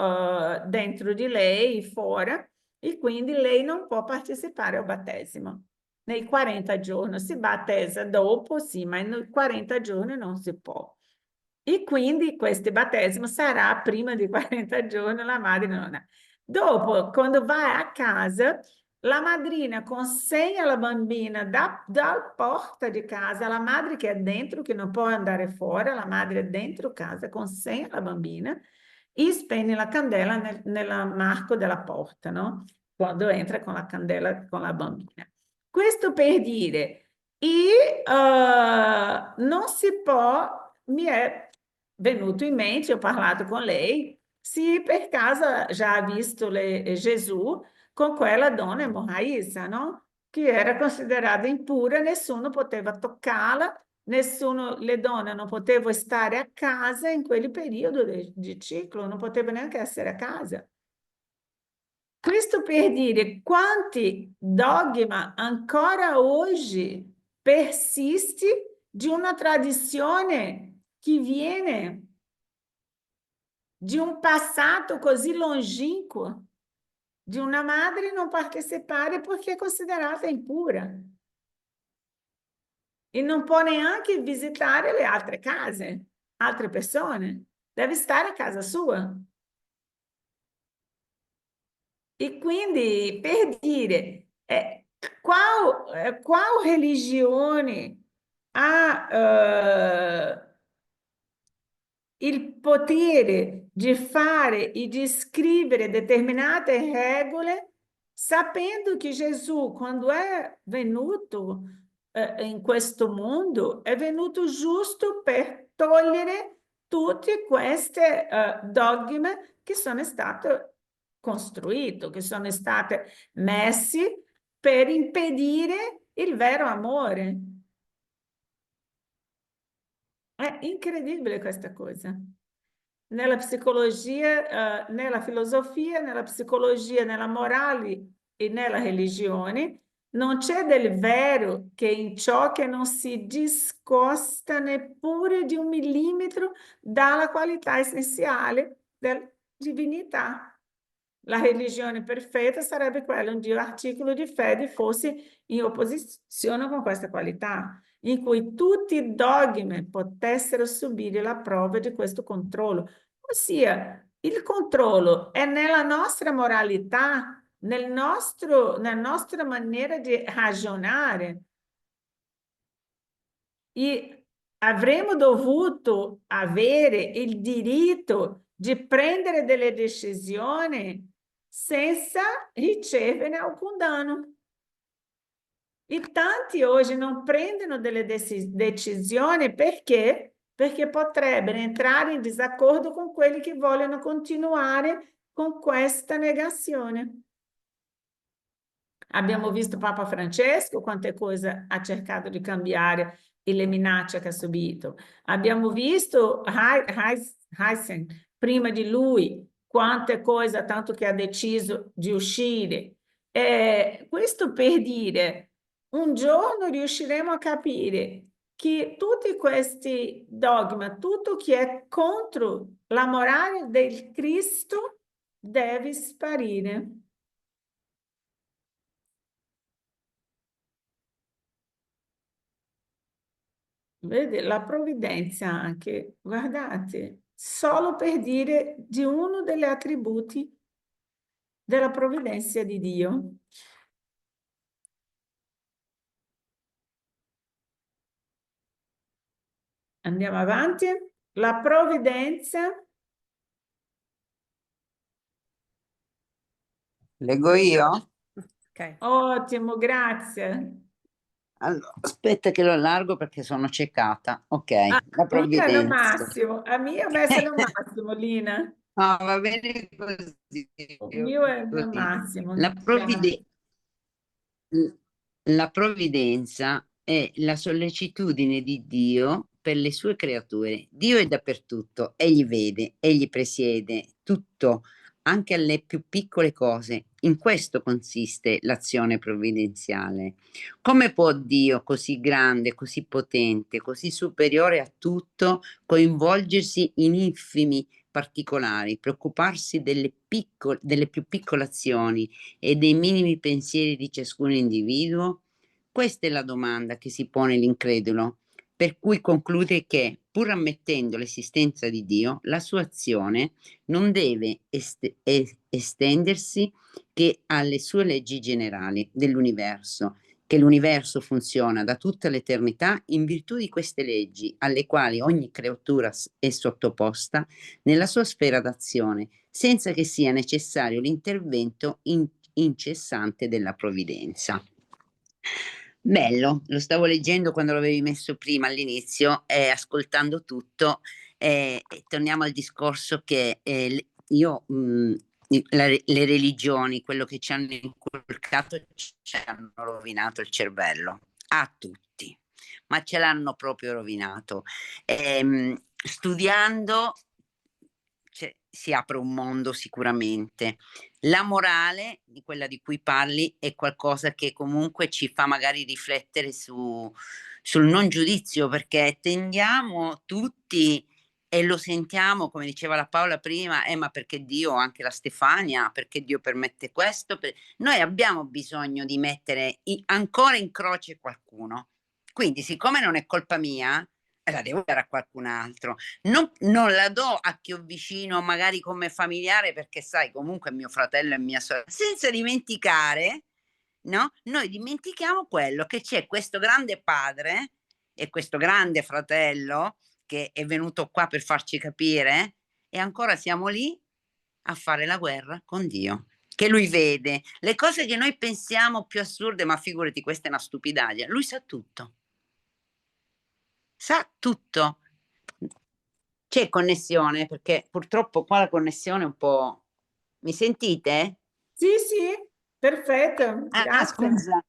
dentro di lei, fuori, e quindi lei non può partecipare al battesimo. Nei 40 giorni si battezza dopo, sì, ma nei 40 giorni non si può. E quindi questo battesimo sarà prima di 40 giorni, la madre non ha. Dopo, quando vai a casa, la madrina consegna la bambina dalla porta di casa, la madre che è dentro, che non può andare fuori, la madre è dentro casa, consegna la bambina e spegne la candela nel marco della porta, no? Quando entra con la candela con la bambina. Questo per dire, non si può, mi è venuto in mente, ho parlato con lei, se per caso già ha visto Gesù con quella donna emorraissa, no? Che era considerata impura, nessuno poteva toccarla, nessuno, le donne non potevano stare a casa in quel periodo di ciclo, non potevano neanche essere a casa. Questo per dire quanti dogma ancora oggi persiste di una tradizione che viene di un passato così longínquo, di una madre non partecipare perché è considerata impura e non può neanche visitare le altre case, altre persone, deve stare a casa sua. E quindi, per dire, qual religione ha il potere di fare e di scrivere determinate regole, sapendo che Gesù, quando è venuto in questo mondo, è venuto giusto per togliere tutti questi dogmi che sono stati costruiti, che sono stati messi per impedire il vero amore. È incredibile questa cosa. Nella psicologia, nella filosofia, nella psicologia, nella morale e nella religione, non c'è del vero che in ciò che non si discosta neppure di 1 millimetro dalla qualità essenziale della divinità. La religione perfetta sarebbe quella in cui l'articolo di fede fosse in opposizione con questa qualità, in cui tutti i dogmi potessero subire la prova di questo controllo. Ossia, il controllo è nella nostra moralità, nella nostra maniera di ragionare. E avremmo dovuto avere il diritto di prendere delle decisioni senza ricevere alcun danno. E tanti oggi non prendono delle decisioni perché? Perché potrebbero entrare in disaccordo con quelli che vogliono continuare con questa negazione. Abbiamo visto Papa Francesco quante cose ha cercato di cambiare e le minacce che ha subito. Abbiamo visto Heisen, prima di lui, quante cose, tanto che ha deciso di uscire. Questo per dire, un giorno riusciremo a capire che tutti questi dogmi, tutto che è contro la morale del Cristo deve sparire. Vede, la provvidenza anche, guardate, solo per dire di uno degli attributi della provvidenza di Dio. Andiamo avanti. La provvidenza. Leggo io? Ok. Ottimo, grazie. Allora, aspetta che lo allargo perché sono ciecata. Ok, Ah, la io è lo provvidenza. massimo, a mio ho messo lo massimo, Lina. No, va bene così. Il mio è il così. massimo. La, la provvidenza è la sollecitudine di Dio per le sue creature. Dio è dappertutto, egli vede, egli presiede tutto, anche alle più piccole cose. In questo consiste l'azione provvidenziale. Come può Dio, così grande, così potente, così superiore a tutto, coinvolgersi in infimi particolari, preoccuparsi delle più piccole azioni e dei minimi pensieri di ciascun individuo? Questa è la domanda che si pone l'incredulo, per cui conclude che, pur ammettendo l'esistenza di Dio, la sua azione non deve estendersi che alle sue leggi generali dell'universo, che l'universo funziona da tutta l'eternità in virtù di queste leggi, alle quali ogni creatura è sottoposta nella sua sfera d'azione, senza che sia necessario l'intervento incessante della provvidenza. Bello, lo stavo leggendo quando l'avevi messo prima all'inizio, ascoltando tutto, torniamo al discorso che le religioni, quello che ci hanno inculcato, ci hanno rovinato il cervello, a tutti, ma ce l'hanno proprio rovinato. Studiando si apre un mondo sicuramente. La morale, di quella di cui parli, è qualcosa che comunque ci fa magari riflettere sul non giudizio, perché tendiamo tutti, e lo sentiamo, come diceva la Paola prima, ma perché Dio, anche la Stefania, perché Dio permette questo? Noi abbiamo bisogno di mettere ancora in croce qualcuno. Quindi, siccome non è colpa mia, la devo dare a qualcun altro. Non la do a chi ho vicino, magari come familiare, perché sai, comunque è mio fratello e mia sorella. Senza dimenticare, no? Noi dimentichiamo quello che c'è questo grande padre e questo grande fratello che è venuto qua per farci capire, e ancora siamo lì a fare la guerra con Dio, che lui vede le cose che noi pensiamo più assurde, ma figurati, questa è una stupidaggine. Lui sa tutto. Sa tutto. C'è connessione? Perché purtroppo qua la connessione è un po'... Mi sentite? Sì, sì, perfetto, grazie. Scusa,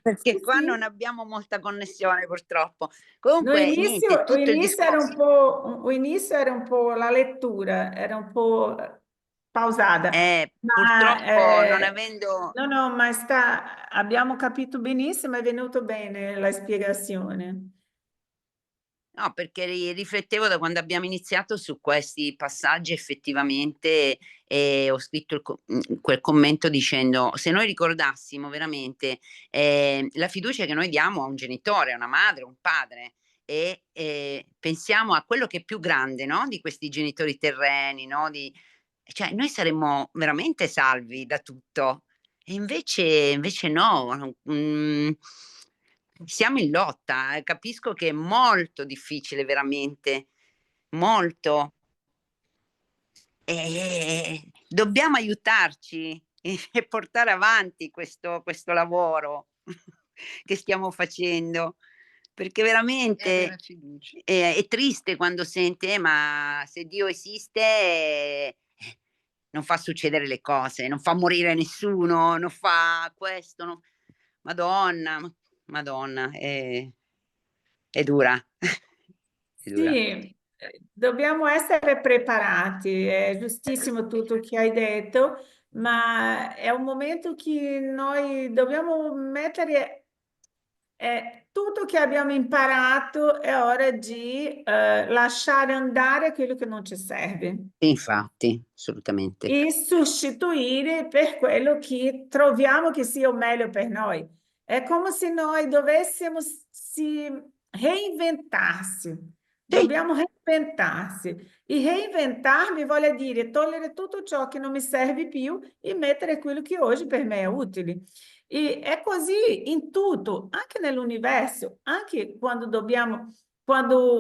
perché Sì, qua sì. non abbiamo molta connessione purtroppo. No, Comunque, niente, tutto il discorso... o inizio era un po' la lettura, era un po' pausata, ma purtroppo non avendo... no, no, ma abbiamo capito benissimo, è venuto bene la spiegazione. No, perché riflettevo da quando abbiamo iniziato su questi passaggi effettivamente, e ho scritto quel commento dicendo: se noi ricordassimo veramente la fiducia che noi diamo a un genitore, a una madre, a un padre, e pensiamo a quello che è più grande, no? Di questi genitori terreni, no? Cioè, noi saremmo veramente salvi da tutto. E invece no. Siamo in lotta, capisco che è molto difficile, veramente, molto. Dobbiamo aiutarci e portare avanti questo lavoro che stiamo facendo, perché veramente è triste quando sente, ma se Dio esiste, non fa succedere le cose, non fa morire nessuno, non fa questo. Madonna, è dura. È dura. Sì, dobbiamo essere preparati, è giustissimo tutto che hai detto, ma è un momento che noi dobbiamo mettere tutto che abbiamo imparato, è ora di lasciare andare quello che non ci serve Infatti, assolutamente. e sostituire per quello che troviamo che sia o meglio per noi. È come se noi dovessimo si reinventarsi. Dobbiamo reinventarsi. E reinventarmi vuol dire togliere tutto ciò che non mi serve più e mettere quello che oggi per me è utile. E è così in tutto, anche nell'universo, anche quando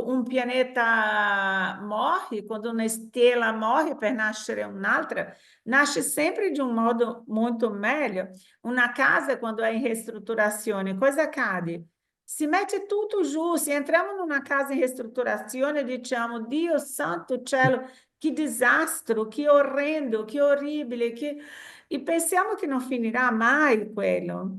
un pianeta morre, quando una stella morre per nascere un'altra, nasce sempre di un modo molto meglio. Una casa, quando è in ristrutturazione, cosa accade? Si mette tutto giù, se entriamo in una casa in ristrutturazione, diciamo, Dio santo cielo, che disastro, che orrendo, che orribile, e pensiamo che non finirà mai quello.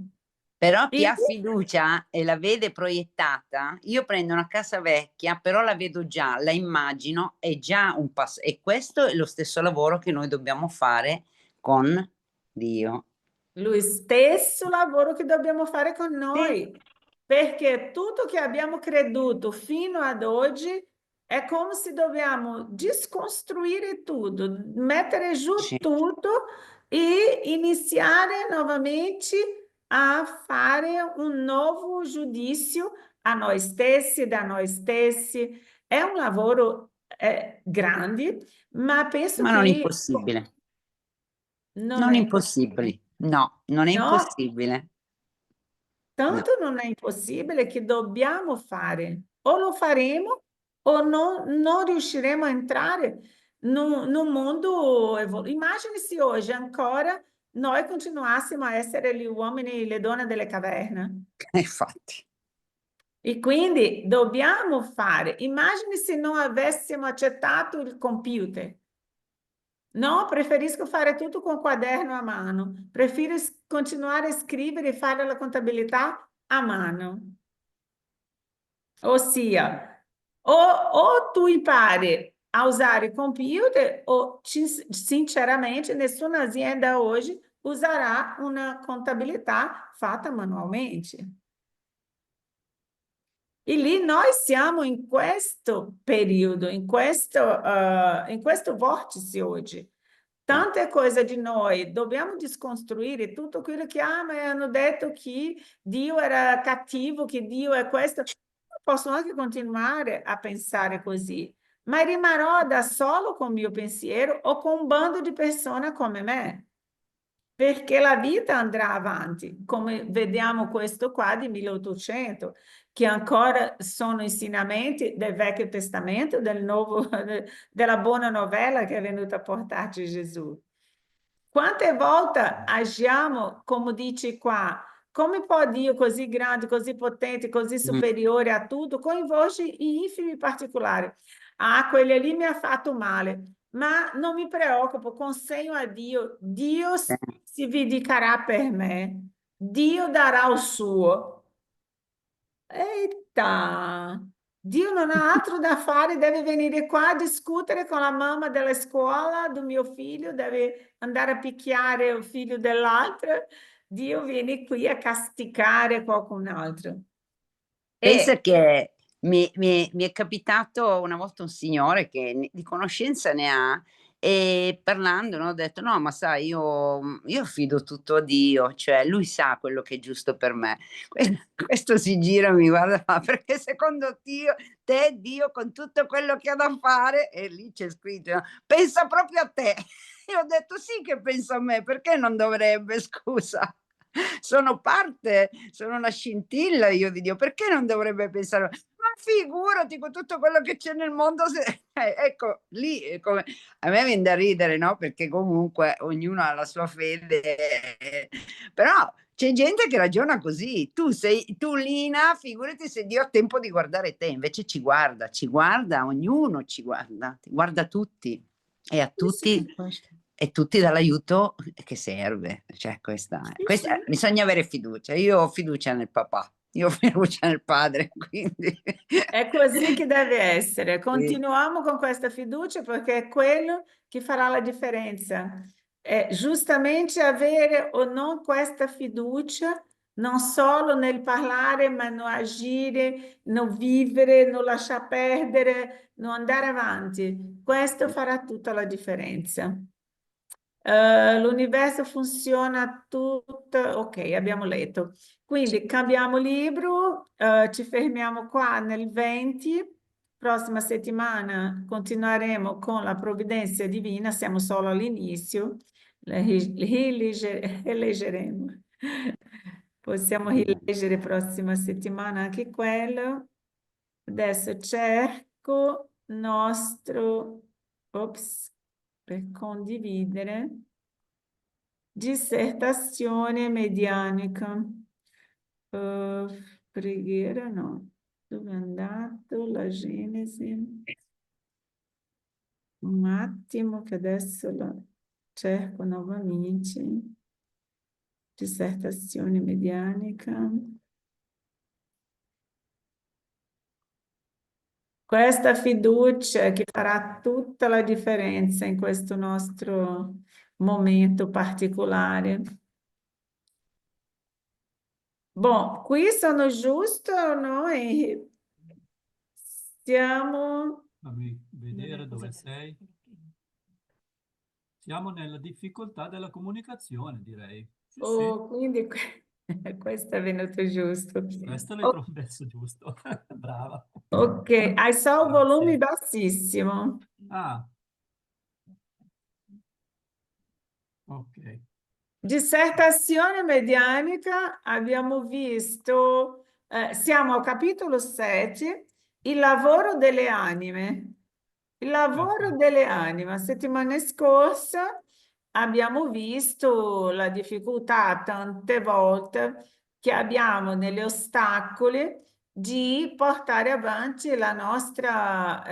Però chi E ha fiducia e la vede proiettata, io prendo una casa vecchia, però la vedo già, la immagino, è già un passo. E questo è lo stesso lavoro che noi dobbiamo fare con Dio. lo stesso lavoro che dobbiamo fare con Sì, noi, perché tutto che abbiamo creduto fino ad oggi è come se dobbiamo descostruire tutto, mettere giù sì. tutto e iniziare novamente a fare un nuovo giudizio a noi stessi, da noi stessi. È un lavoro grande, ma penso Ma non che impossibile. non Non è impossibile. impossibile. No, non è No, impossibile. No. tanto non è impossibile che dobbiamo fare. O lo faremo o non riusciremo a entrare num mondo evoluto. Immagini se hoje ancora noi continuassimo a essere gli uomini e le donne delle caverne. Infatti. E quindi dobbiamo fare. Immagini se non avessimo accettato il computer. No, preferisco fare tutto con quaderno a mano. Prefiro continuare a scrivere e fare la contabilità a mano. Ossia, o tu impari a usare il computer o, sinceramente, nessuna azienda hoje usará uma contabilità fatta manualmente. E lì noi siamo in questo periodo, in questo vortice oggi. Tante cose di noi dobbiamo desconstruire tutto quello che ma hanno detto che Dio era cattivo, che Dio è questo. Posso anche continuare a pensare così, ma rimarrò da solo con il mio pensiero o con un bando di persone come me. Perché la vita andrà avanti, come vediamo questo qua di 1800, che ancora sono insegnamenti del Vecchio Testamento, del nuovo, della buona novella che è venuta a portarci Gesù. Quante volte agiamo, come dice qua, come può Dio così grande, così potente, così superiore a tutto, coinvolge gli infimi particolari? Ah, quello lì mi ha fatto male, ma non mi preoccupo, consegno a Dio, Dio si vendicherà per me, Dio darà il suo. Eita! Dio non ha altro da fare, deve venire qua a discutere con la mamma della scuola del mio figlio, deve andare a picchiare il figlio dell'altro. Dio viene qui a castigare qualcun altro. Pensa E che mi è capitato una volta un signore che di conoscenza ne ha e parlando, no, ho detto no, ma sai, io affido tutto a Dio, cioè lui sa quello che è giusto per me. Questo si gira e mi guarda, fa, perché secondo te Dio con tutto quello che ha da fare, e lì c'è scritto, no, pensa proprio a te. Io ho detto sì che pensa a me, perché non dovrebbe, scusa? Sono parte, sono una scintilla io di Dio, perché non dovrebbe pensare? Ma figurati con tutto quello che c'è nel mondo, ecco, lì è come, a me viene da ridere, no? Perché comunque ognuno ha la sua fede, però c'è gente che ragiona così. Tu Lina, figurati se Dio ha tempo di guardare te, invece ci guarda, ognuno ci guarda, ti guarda tutti e a tutti e tutti dà l'aiuto che serve. Cioè, questa bisogna avere fiducia. Io ho fiducia nel papà, io ho fiducia nel padre, quindi è così che deve essere. sì. Continuiamo con questa fiducia perché è quello che farà la differenza. È giustamente avere o non questa fiducia, non solo nel parlare, ma no agire, no vivere, no lasciar perdere, no andare avanti. Questo farà tutta la differenza. L'universo funziona tutto, ok, abbiamo letto. Quindi cambiamo libro, ci fermiamo qua nel 20. Prossima settimana continueremo con la provvidenza divina, siamo solo all'inizio, rileggeremo. Possiamo rileggere prossima settimana anche quello. Adesso cerco nostro, ops, per condividere, dissertazione medianica. Preghiera, no. Dove è andato la Genesi? Un attimo che adesso la cerco novamente. Dissertazione medianica. Questa fiducia che farà tutta la differenza in questo nostro momento particolare. Bom, qui sono giusto noi? Siamo... Fammi vedere dove sei. Siamo nella difficoltà della comunicazione, direi. Sì, Oh, quindi questo è venuto giusto. sì, questo l'hai messo giusto. Brava. Ok, hai só o Grazie. volume bassissimo. Ah. Ok. Dissertazione medianica, abbiamo visto, siamo al capitolo 7, il lavoro delle anime. Il lavoro delle anime. Settimana scorsa abbiamo visto la difficoltà tante volte che abbiamo negli ostacoli di portare avanti la nostra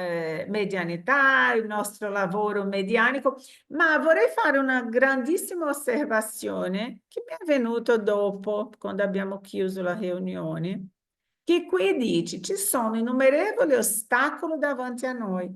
medianità, il nostro lavoro medianico. Ma vorrei fare una grandissima osservazione che mi è venuta dopo, quando abbiamo chiuso la riunione, che qui dice ci sono innumerevoli ostacoli davanti a noi,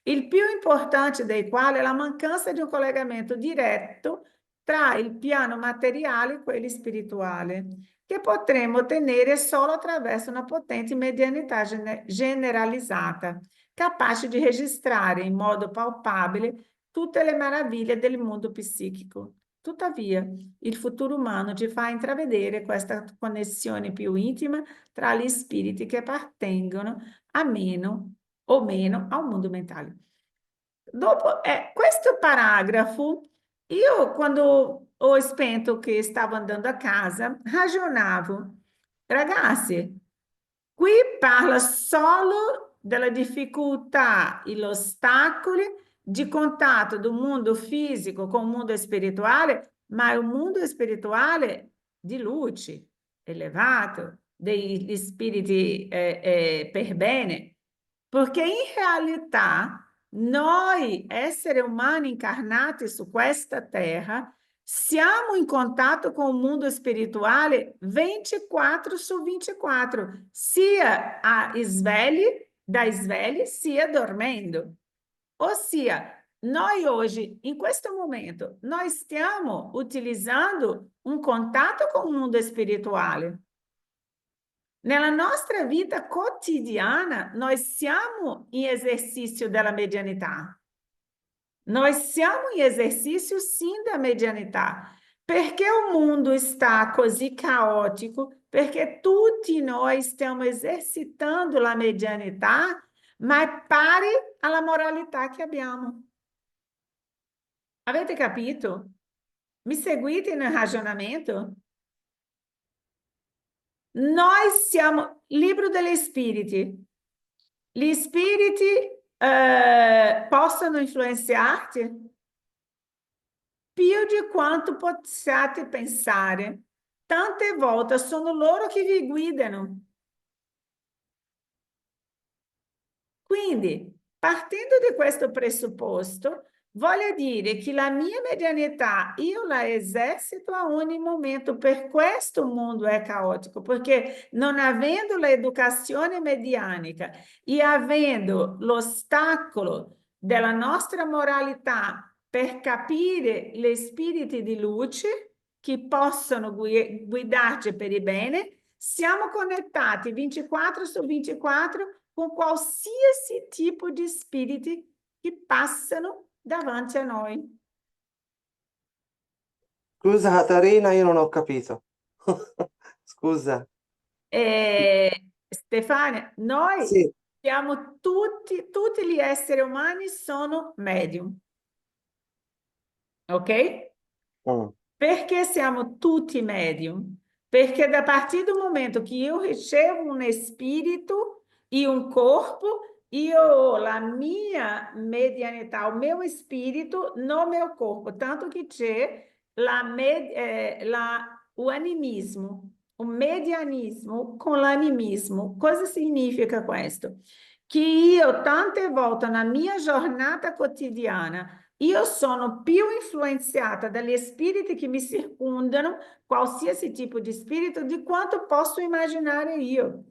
il più importante dei quali è la mancanza di un collegamento diretto tra il piano materiale e quello spirituale, che potremmo ottenere solo attraverso una potente medianità generalizzata, capace di registrare in modo palpabile tutte le meraviglie del mondo psichico. Tuttavia, il futuro umano ci fa intravedere questa connessione più intima tra gli spiriti che appartengono a meno o meno a un mondo mentale. Dopo questo paragrafo, io quando ho spento che stavo andando a casa, ragionavo, ragazzi, qui parla solo della difficoltà e gli ostacoli di contatto do mondo fisico con il mondo spirituale, ma è un mondo spirituale di luce, elevato, degli spiriti per bene, perché in realtà noi, esseri umani incarnati su questa terra, siamo in contatto com o mundo spirituale 24 su 24, sia a svegli, da svegli, sia dormendo. Ossia, noi hoje, in questo momento, noi stiamo utilizzando un contatto con il mondo spirituale. Nella nostra vita quotidiana, noi siamo in esercício della medianità. Noi siamo in esercício, sim, da medianità. Perché o mundo está così caótico? Perché tutti noi stiamo esercitando la medianità, ma pari alla moralità che abbiamo. Avete capito? Mi seguite nel ragionamento? Noi siamo libro degli spiriti. Gli spiriti possono influenzarti più di quanto possiate pensare. Tante volte sono loro che vi guidano. Quindi, partendo di questo presupposto, voglio dire che la mia medianità io la esercito a ogni momento, per questo il mondo è caotico, perché non avendo l'educazione medianica e avendo l'ostacolo della nostra moralità per capire gli spiriti di luce che possono guidarci per il bene, siamo connettati 24 su 24 con qualsiasi tipo di spiriti che passano davanti a noi. Scusa Caterina, io non ho capito. Scusa. Stefania, noi Sì. siamo tutti gli esseri umani sono medium. Ok? Perché siamo tutti medium? Perché da partire do momento che io ricevo un spirito e un corpo, io ho la mia medianità, o meu spirito no meu corpo, tanto che c'è o animismo, o medianismo con l'animismo. Cosa significa questo? Che io tante volte na mia giornata quotidiana io sono più influenzata dagli spiriti che mi circondano, qualsiasi tipo di spirito, di quanto posso immaginare io.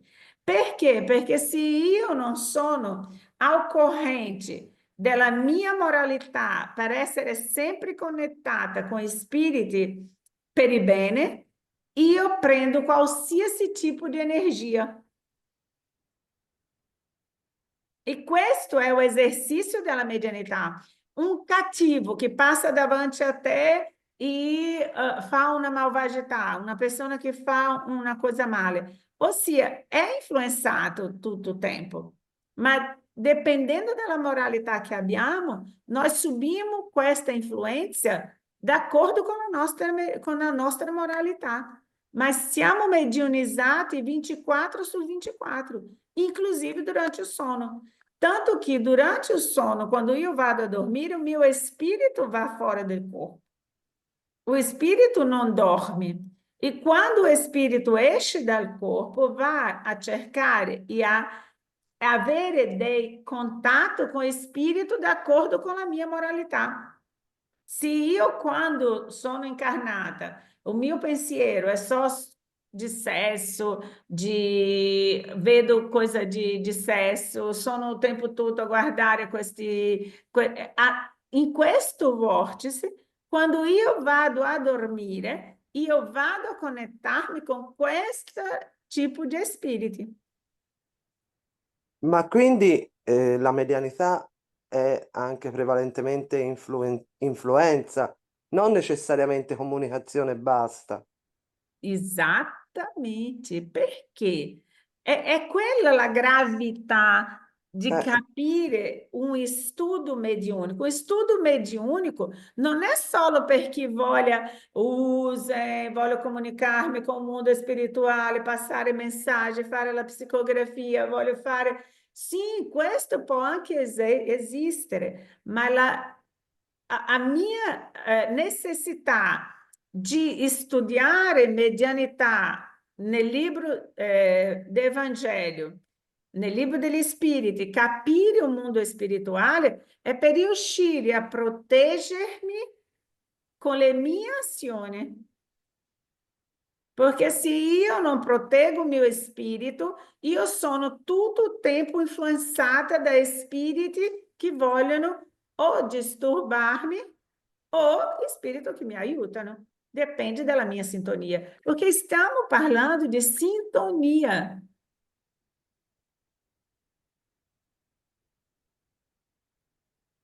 Perché? Perché se io non sono al corrente della mia moralità per essere sempre connettata con spiriti per il bene, io prendo qualsiasi tipo di energia. E questo è l'esercizio della medianità. Un cattivo che passa davanti a te e fa una malvagità, una persona che fa una cosa male, ossia è influenzato tutto il tempo, ma dependendo dalla moralità che abbiamo, noi subiamo questa influenza d'accordo con la nostra moralità, ma siamo medianizzati 24 su 24, inclusive durante il sonno. Tanto que durante o sono, quando eu vado a dormir, o meu espírito vai fora do corpo. O espírito não dorme. E quando o espírito esce dal corpo, vai a cercare e a avere dei contato com o espírito de acordo com a minha moralità. Se eu, quando sono encarnata, o meu pensiero é só de sesso, vedo coisa de sesso, sono o tempo todo a guardare in questo vórtice, quando io vado a dormire, io vado a conettarmi con questo tipo di spiriti. Ma quindi la medianità è anche prevalentemente influenza, non necessariamente comunicazione e basta. Exatamente, perché è quella la gravità di capire un estudo mediúnico. O estudo mediúnico non è solo per chi voglio comunicarmi con il mondo spirituale, passare mensaggi, fare la psicografia, voglio fare... Sì, questo può anche esistere, ma a mia necessità di studiare medianità nel libro dell'Evangelio, nel libro degli spiriti, capire il mondo spirituale, è per riuscire a proteggermi con le mie azioni. Perché se io non proteggo il mio spirito, io sono tutto il tempo influenzata da spiriti che vogliono o disturbarmi o spiriti che mi aiutano. Depende dalla mia sintonia. Perché stiamo parlando di sintonia.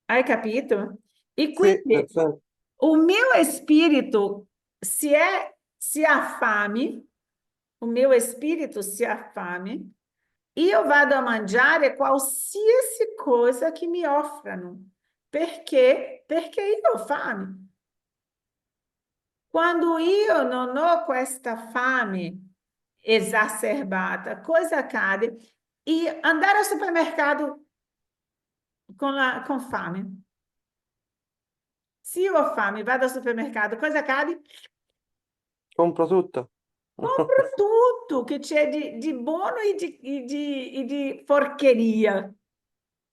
Hai capito? E Sì, quindi perfetto. o mio spirito si ha fame, o meu espírito se ha fame, io vado a mangiare qualsiasi cosa che mi offrano. Perché? Perché io ho fame. Quando io non ho questa fame esacerbata, cosa accade? E andare al supermercato con fame. Se io ho fame, vado al supermercato, cosa accade? Compro tutto. Compro tutto che c'è di buono e di porcheria.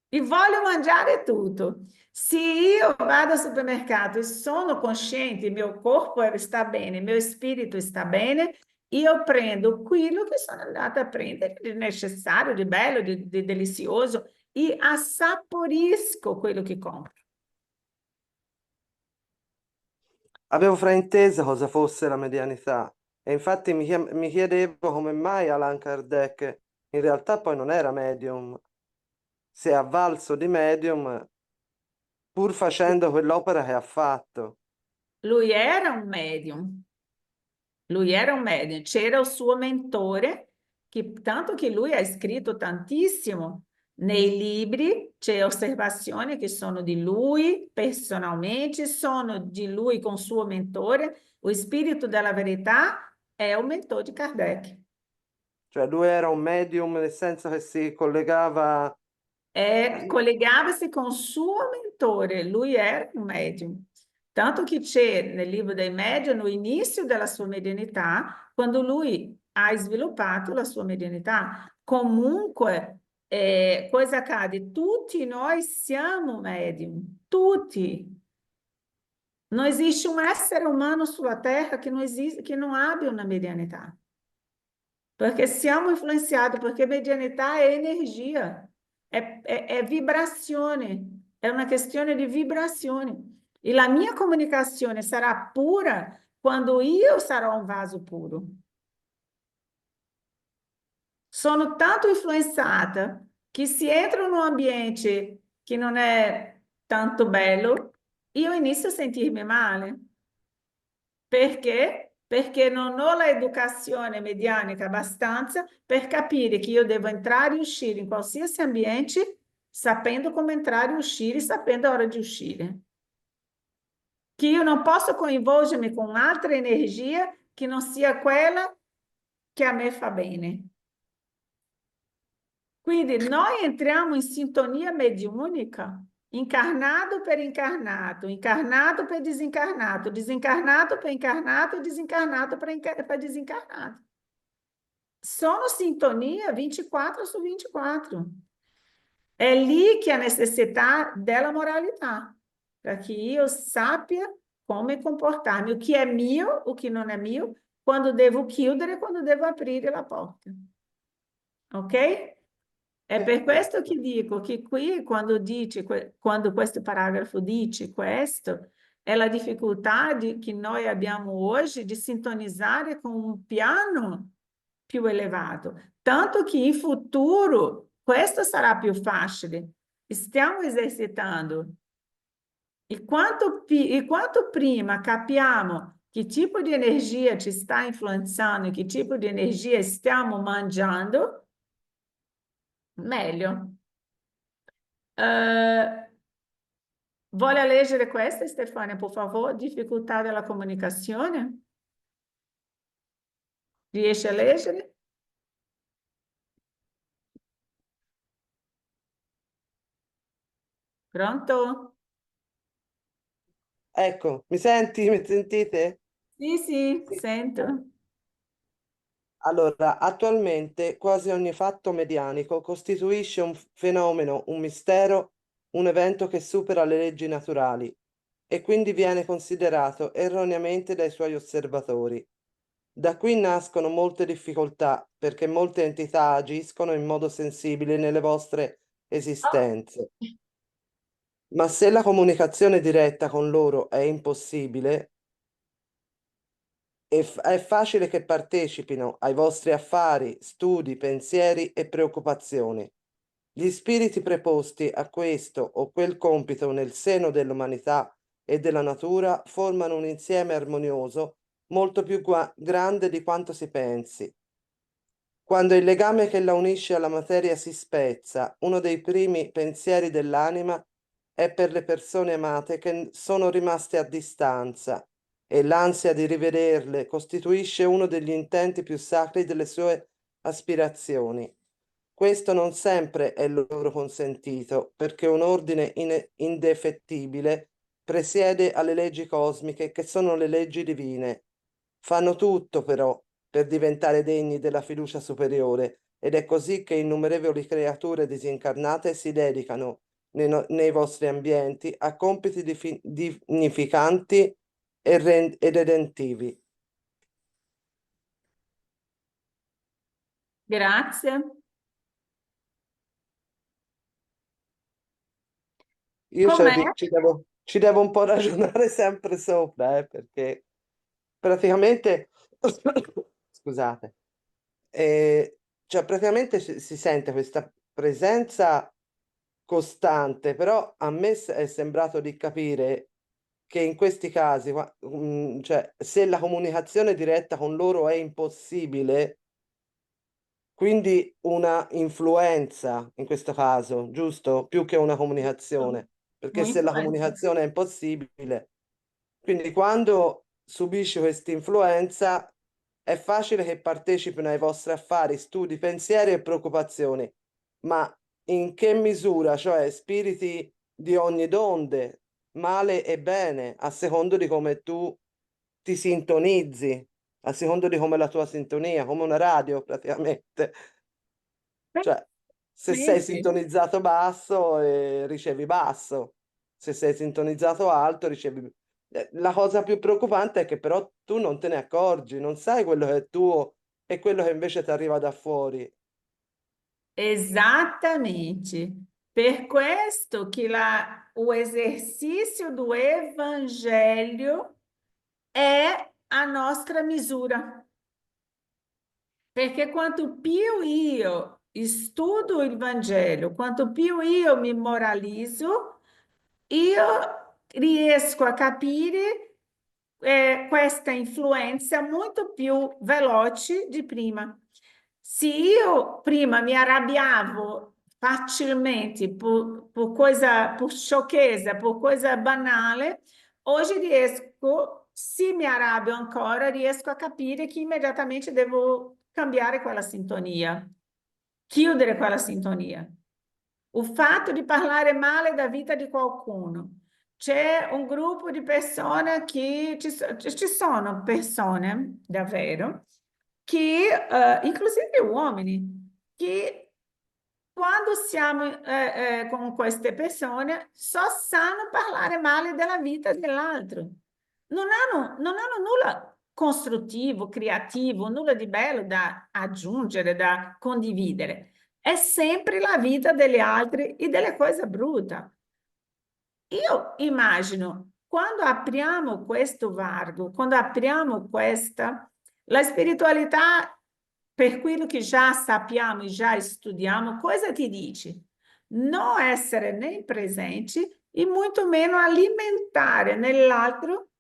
E voglio mangiare tutto. Se io vado al supermercato e sono consciente, il mio corpo sta bene, il mio spirito sta bene, io prendo quello che sono andata a prendere di necessario, di bello, di delizioso e assaporisco quello che compro. Avevo frainteso cosa fosse la medianità e infatti mi chiedevo come mai Allan Kardec in realtà poi non era medium, si è avvalso di medium pur facendo quell'opera che ha fatto. Lui era un medium. Lui era un medium, c'era il suo mentore, tanto che lui ha scritto tantissimo nei libri, c'è osservazioni che sono di lui personalmente, sono di lui con suo mentore. O Spirito della Verità è un mentore di Kardec. Cioè lui era un medium nel senso che si collegava... Collegava-se com o suo mentore, lui era um médium. Tanto que c'è nel libro dei medium, no início della sua medianità, quando lui ha sviluppato la sua medianità. Comunque, cosa accade? Tutti noi siamo medium, tutti. Não existe um essere humano sulla Terra que não existe, que não abbia una medianità. Perché siamo influenziati, perché medianità è energia, è vibrazione, è una questione di vibrazione. E la mia comunicazione sarà pura quando io sarò un vaso puro. Sono tanto influenzata che se entro in un ambiente che non è tanto bello, io inizio a sentirmi male. Perché? Perché non ho l'educazione medianica abbastanza per capire che io devo entrare e uscire in qualsiasi ambiente sapendo come entrare e uscire, sapendo a hora di uscire. Che io non posso coinvolgermi con altra energia che non sia quella che a me fa bene. Quindi noi entriamo in sintonia mediúnica, encarnado per incarnato, encarnado per desencarnato, desencarnato per incarnato, desencarnato per desencarnato. Sono sintonia 24 su 24. È lì che a necessità della moralità, para que eu sappia come comportarmi, o que é mio, o que non è mio, quando devo chiudere e quando devo aprire la porta. Ok? È per questo che dico che qui, quando questo paragrafo dice questo, è la difficoltà che noi abbiamo oggi di sintonizzare con un piano più elevato. Tanto che in futuro questo sarà più facile. Stiamo esercitando. E quanto prima capiamo che tipo di energia ci sta influenzando, che tipo di energia stiamo mangiando, meglio. Voglia leggere questa, Stefania, per favore? Difficoltà della comunicazione? Riesci a leggere? Pronto? Ecco, mi senti? Mi sentite? Sì, sì, Sì. sento. Allora, attualmente quasi ogni fatto medianico costituisce un fenomeno, un mistero, un evento che supera le leggi naturali e quindi viene considerato erroneamente dai suoi osservatori. Da qui nascono molte difficoltà perché molte entità agiscono in modo sensibile nelle vostre esistenze. Ma se la comunicazione diretta con loro è impossibile, è facile che partecipino ai vostri affari, studi, pensieri e preoccupazioni. Gli spiriti preposti a questo o quel compito nel seno dell'umanità e della natura formano un insieme armonioso molto più grande di quanto si pensi. Quando il legame che la unisce alla materia si spezza, uno dei primi pensieri dell'anima è per le persone amate che sono rimaste a distanza e l'ansia di rivederle costituisce uno degli intenti più sacri delle sue aspirazioni. Questo non sempre è loro consentito, perché un ordine indefettibile presiede alle leggi cosmiche che sono le leggi divine. Fanno tutto però per diventare degni della fiducia superiore ed è così che innumerevoli creature disincarnate si dedicano nei vostri ambienti a compiti dignificanti e redentivi. Grazie. Io Com'è? ci devo un po' ragionare sempre sopra, perché praticamente, scusate, cioè praticamente si sente questa presenza costante, però a me è sembrato di capire che in questi casi, cioè, se la comunicazione diretta con loro è impossibile, quindi una influenza in questo caso, giusto? Più che una comunicazione, perché se la Influenza. comunicazione è impossibile, quindi quando subisci questa influenza è facile che partecipino ai vostri affari, studi, pensieri e preoccupazioni, ma in che misura? Cioè spiriti di ogni donde, male e bene, a secondo di come tu ti sintonizzi, a secondo di come la tua sintonia, come una radio praticamente. Cioè, se sei Sì, sì. sintonizzato basso, ricevi basso, se sei sintonizzato alto, ricevi La cosa più preoccupante è che però tu non te ne accorgi, non sai quello che è tuo e quello che invece ti arriva da fuori. Exatamente. Per questo que o exercício do evangelho é a nostra misura. Perché quanto più io studo il Vangelo, quanto più io mi moralizzo, io riesco a capire questa influenza molto più veloce di prima. Se io prima mi arrabbiavo facilmente por sciocchezza, por coisa banale, oggi riesco, se mi arrabbio ancora, riesco a capire che immediatamente devo cambiare quella sintonia, chiudere quella sintonia. O fatto di parlare male da vita di qualcuno. C'è un gruppo di persone che ci sono persone, davvero, che, inclusive uomini, che quando siamo con queste persone sanno parlare male della vita dell'altro. Non hanno nulla costruttivo, creativo, nulla di bello da aggiungere, da condividere. È sempre la vita degli altri e delle cose brutte. Io immagino, quando apriamo questo vargo, quando apriamo questa, la spiritualità, per quello che già sappiamo e già studiamo, cosa ti dice? Non essere né presenti e molto meno alimentare nell'altro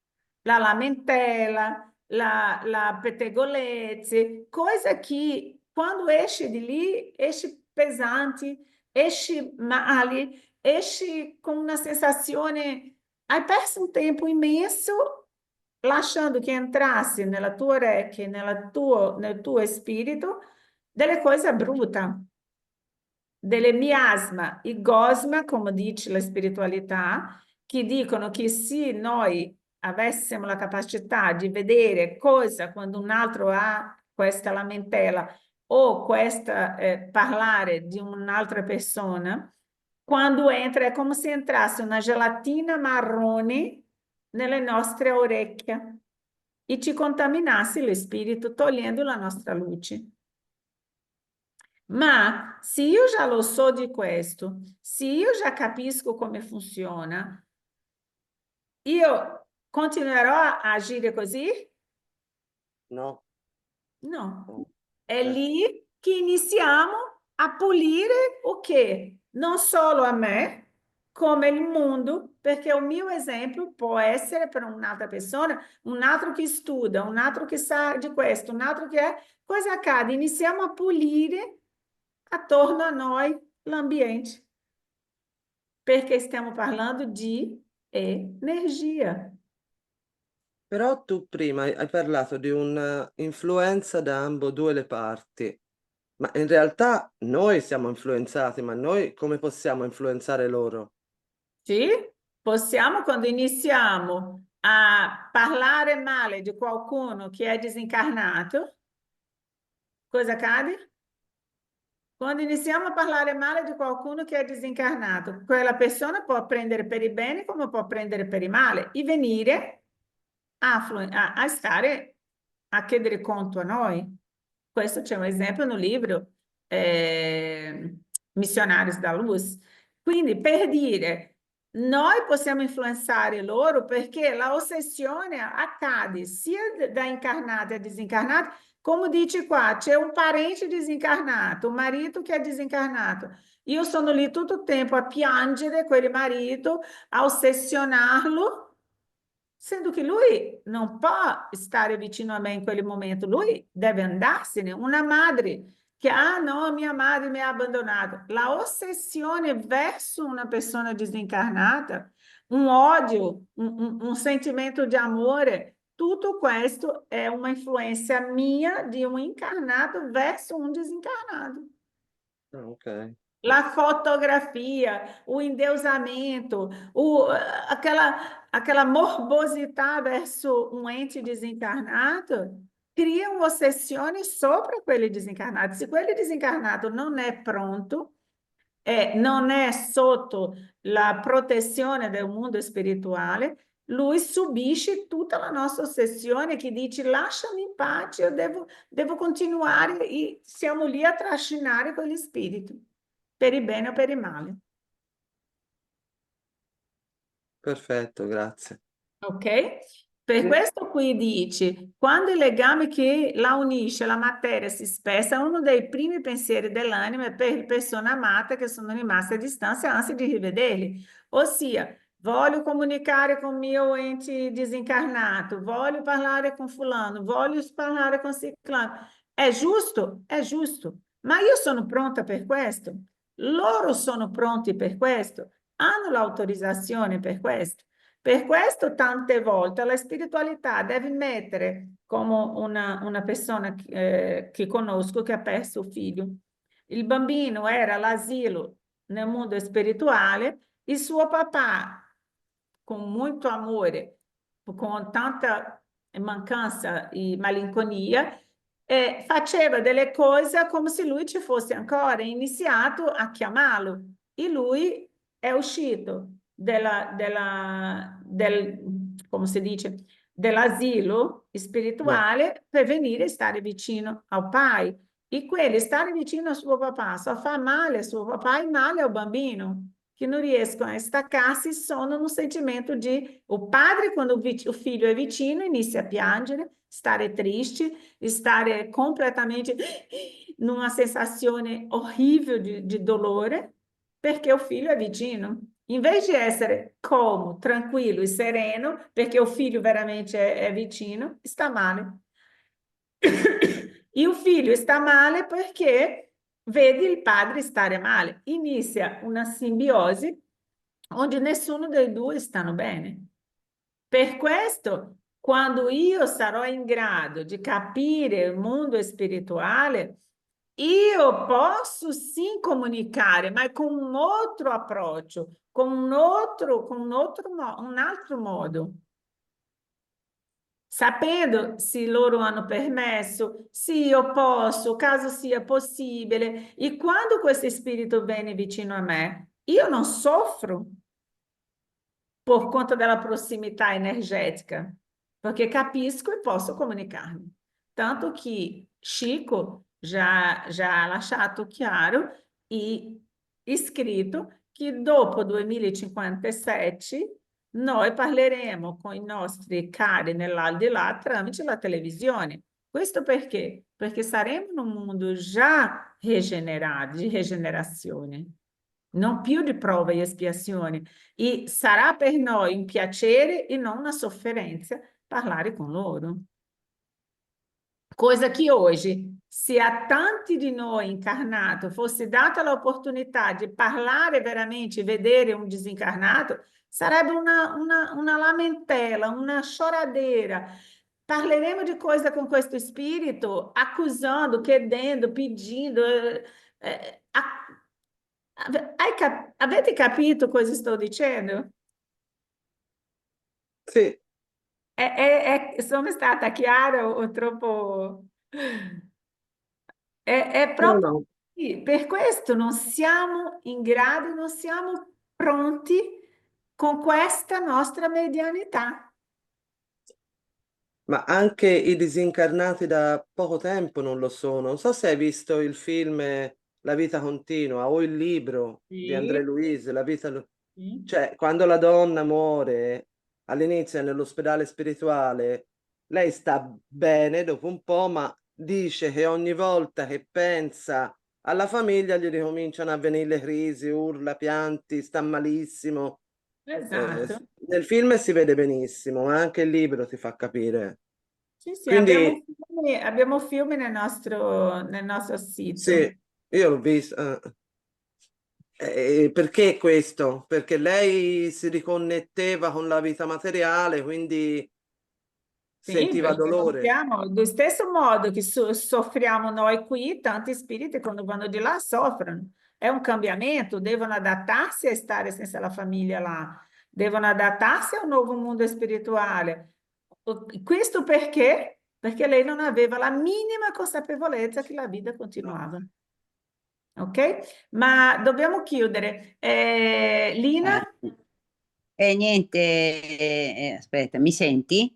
la lamentela, la pettegolezze, coisa che quando esce di lì, esce pesante, esce male, esce com uma sensazione, hai perso un tempo immenso lasciando che entrasse nella tua orecchie, nel tuo spirito, delle cose brutte, delle miasma e gosma, come dice la spiritualità, che dicono che se noi avessimo la capacità di vedere cosa quando un altro ha questa lamentela o questa parlare di un'altra persona, quando entra è come se entrasse una gelatina marrone nelle nostre orecchie e ci contaminasse lo spirito, togliendo la nostra luce. Ma se io già lo so di questo, se io già capisco come funziona, io continuerò a agire così? No? No. No. È lì che iniziamo a pulire o che? Non solo a me, come il mondo, perché il mio esempio può essere per un'altra persona, un altro che studia, un altro che sa di questo, un altro che è... Cosa accade? Iniziamo a pulire attorno a noi l'ambiente, perché stiamo parlando di energia. Però tu prima hai parlato di un'influenza da ambedue le parti, ma in realtà noi siamo influenzati, ma noi come possiamo influenzare loro? Sì? Possiamo, quando iniziamo a parlare male di qualcuno che è disincarnato, cosa accade? Quando iniziamo a parlare male di qualcuno che è disincarnato, quella persona può prendere per il bene come può prendere per il male e venire a stare a chiedere conto a noi. Questo c'è un esempio nel libro Missionários da Luz. Quindi, per dire, noi possiamo influenzare loro perché la ossessione accade sia da incarnato a desencarnato, come dice qua, c'è un parente desencarnato, un marito che è desencarnato. Io sono lì tutto il tempo a piangere quel marito, a ossessionarlo, sendo che lui non può stare vicino a me in quel momento, lui deve andarsene. Una madre che, ah no, mia madre mi ha abbandonato. La ossessione verso una persona desencarnata, un odio, un sentimento di amore, tutto questo è una influenza mia di un incarnato verso un desencarnado. Ok. La fotografia, o endeusamento, aquela morbosidade verso um ente desencarnado, cria uma ossessione sopra quello desencarnato. Se quello desencarnato non è pronto, non è sotto la protezione del mondo spirituale, lui subisce tutta la nostra ossessione che dice lasciami in pace, io devo continuare e siamo lì a trascinare quegli spiriti, per il bene o per il male. Perfetto, grazie. Ok? Per Sì. questo qui dici, quando il legame che la unisce, la materia si spessa, uno dei primi pensieri dell'anima è per le persone amate che sono rimaste a distanza, anzi di rivederli. Ossia, voglio comunicare con il mio ente desencarnato, voglio parlare con fulano, voglio parlare con ciclano. È giusto? È giusto. Ma io sono pronta per questo. Loro sono pronti per questo. Hanno l'autorizzazione per questo. Per questo tante volte la spiritualità deve mettere, come una persona che conosco che ha perso un figlio. Il bambino era all'asilo nel mondo spirituale, il suo papà, con molto amore, con tanta mancanza e malinconia, faceva delle cose come se lui ci fosse ancora, iniziato a chiamarlo. E lui è uscito come si dice, dell'asilo spirituale per venire a stare vicino al pai. E quelli stare vicino al suo papà, so fa male al suo papà e male al bambino, che non riescono a staccarsi, sono un sentimento di... O padre, quando o figlio è vicino, inizia a piangere, stare triste, stare completamente in una sensazione orribile di dolore, perché o figlio è vicino. Invece di essere calmo, tranquillo e sereno, perché o figlio veramente è vicino, sta male. E o figlio sta male perché vede il padre stare male. Inizia una simbiosi onde nessuno dei due stanno bene. Per questo, quando io sarò in grado di capire il mondo spirituale, io posso sim comunicare, ma con un altro approccio, con un altro modo. Sapendo se loro hanno permesso, se io posso, caso sia possibile. E quando questo spirito viene vicino a me, io non soffro por conta della prossimità energética, perché capisco e posso comunicarmi. Tanto que Chico já ha lasciato chiaro e scritto che dopo 2057 noi parleremo con i nostri cari nell'aldilà tramite la televisione. Questo perché? Perché saremo in un mondo già regenerato, di regenerazione, non più di prova e espiazione. E sarà per noi un piacere e non una sofferenza parlare con loro. Cosa che oggi, se a tanti di noi incarnati fosse data l'opportunità di parlare veramente, vedere un disincarnato, sarebbe una lamentela, una choradeira. Parleremo di cosa con questo spirito, accusando, chiedendo, pedindo. Avete capito cosa sto dicendo? Sì, Sono stata chiara o troppo... È no, proprio no. così. Per questo non siamo in grado, non siamo pronti con questa nostra medianità. Ma anche i disincarnati da poco tempo non lo sono. Non so se hai visto il film La vita continua o il libro di André Sì, Luiz, La vita... sì. Cioè, quando la donna muore all'inizio è nell'ospedale spirituale, lei sta bene dopo un po', ma dice che ogni volta che pensa alla famiglia gli ricominciano a venire le crisi, urla, pianti, sta malissimo. Esatto. Nel film si vede benissimo, ma anche il libro ti fa capire. Sì, sì, Quindi abbiamo filmi nel nostro sito. sì, io l'ho visto. Perché questo? Perché lei si riconnetteva con la vita materiale, quindi Sì, sentiva perché non dolore. siamo, dello stesso modo che soffriamo noi qui, tanti spiriti quando vanno di là soffrono. È un cambiamento, devono adattarsi a stare senza la famiglia là, devono adattarsi a un nuovo mondo spirituale. Questo perché? Perché lei non aveva la minima consapevolezza che la vita continuava. Ok? Ma dobbiamo chiudere. Lina? E niente, aspetta, mi senti?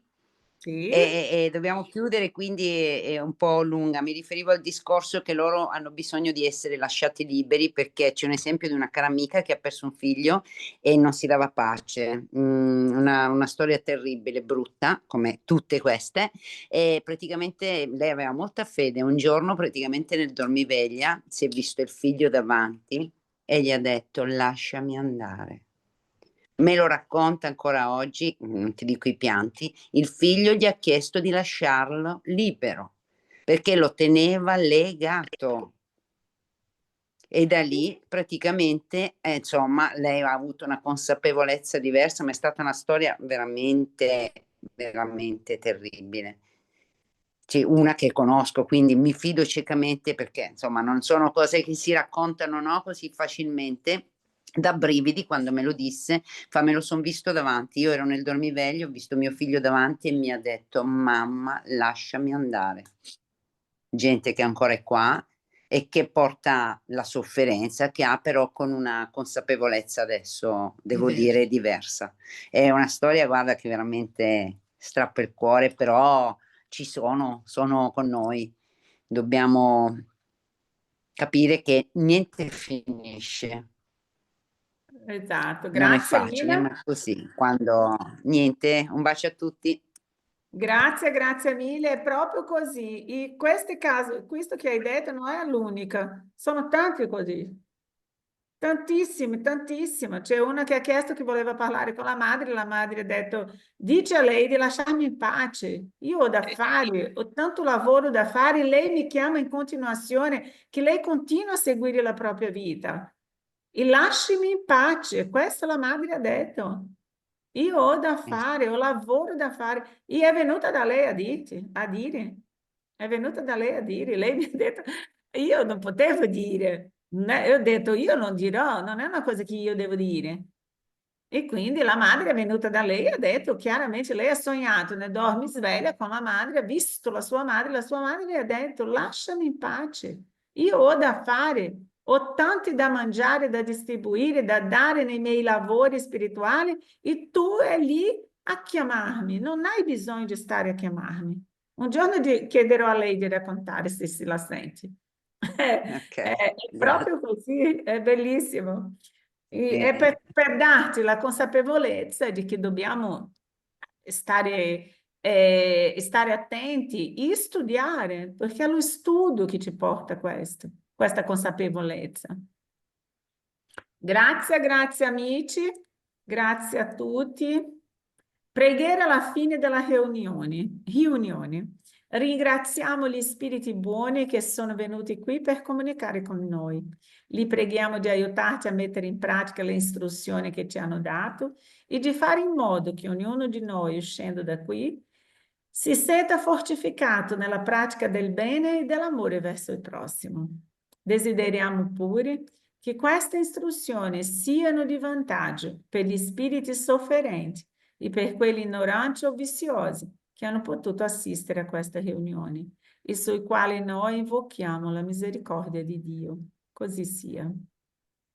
Sì, E dobbiamo chiudere, quindi è un po' lunga. Mi riferivo al discorso che loro hanno bisogno di essere lasciati liberi, perché c'è un esempio di una cara amica che ha perso un figlio e non si dava pace. Una storia terribile, brutta, come tutte queste. E praticamente lei aveva molta fede. Un giorno, praticamente nel dormiveglia, si è visto il figlio davanti e gli ha detto: lasciami andare. Me lo racconta ancora oggi, non ti dico i pianti, il figlio gli ha chiesto di lasciarlo libero perché lo teneva legato. E da lì praticamente, insomma, lei ha avuto una consapevolezza diversa, ma è stata una storia veramente, veramente terribile. C'è una che conosco, quindi mi fido ciecamente, perché insomma non sono cose che si raccontano, no, così facilmente. Da brividi quando me lo disse, me lo son visto davanti. Io ero nel dormiveglio, ho visto mio figlio davanti e mi ha detto: mamma, lasciami andare. Gente che ancora è qua e che porta la sofferenza che ha, però con una consapevolezza adesso, devo dire, diversa. È una storia, guarda, che veramente strappa il cuore, però ci sono con noi. Dobbiamo capire che niente finisce. esatto. Non è Grazie facile, ma Lina. è così. Quando niente, un bacio a tutti. Grazie, grazie mille. È proprio così. E questi casi, questo che hai detto non è l'unica, sono tanti così. Tantissime, tantissime. C'è una che ha chiesto che voleva parlare con la madre ha detto: dice a lei di lasciarmi in pace, io ho da fare, ho tanto lavoro da fare, lei mi chiama in continuazione, che lei continua a seguire la propria vita. E lasciami in pace, questo la madre ha detto. Io ho da fare, ho lavoro da fare. E è venuta da lei a dire. È venuta da lei a dire. Lei mi ha detto, io non potevo dire. Io ho detto, io non dirò, non è una cosa che io devo dire. E quindi la madre è venuta da lei e ha detto chiaramente, lei ha sognato nel dormi sveglia con la madre, ha visto la sua madre le ha detto: lasciami in pace, io ho da fare, ho tanti da mangiare, da distribuire, da dare nei miei lavori spirituali e tu è lì a chiamarmi, non hai bisogno di stare a chiamarmi. Un giorno chiederò a lei di raccontare se la senti. Ok, È grazie. proprio così, è bellissimo. È Sì. per darti la consapevolezza di che dobbiamo stare attenti e studiare, perché è lo studio che ci porta a questo, questa consapevolezza. Grazie, grazie amici, grazie a tutti. Preghiera alla fine della riunione. Ringraziamo gli spiriti buoni che sono venuti qui per comunicare con noi. Li preghiamo di aiutarci a mettere in pratica le istruzioni che ci hanno dato e di fare in modo che ognuno di noi, uscendo da qui, si senta fortificato nella pratica del bene e dell'amore verso il prossimo. Desideriamo pure che queste istruzioni siano di vantaggio per gli spiriti sofferenti e per quelli ignoranti o viziosi che hanno potuto assistere a queste riunioni e sui quali noi invochiamo la misericordia di Dio. Così sia.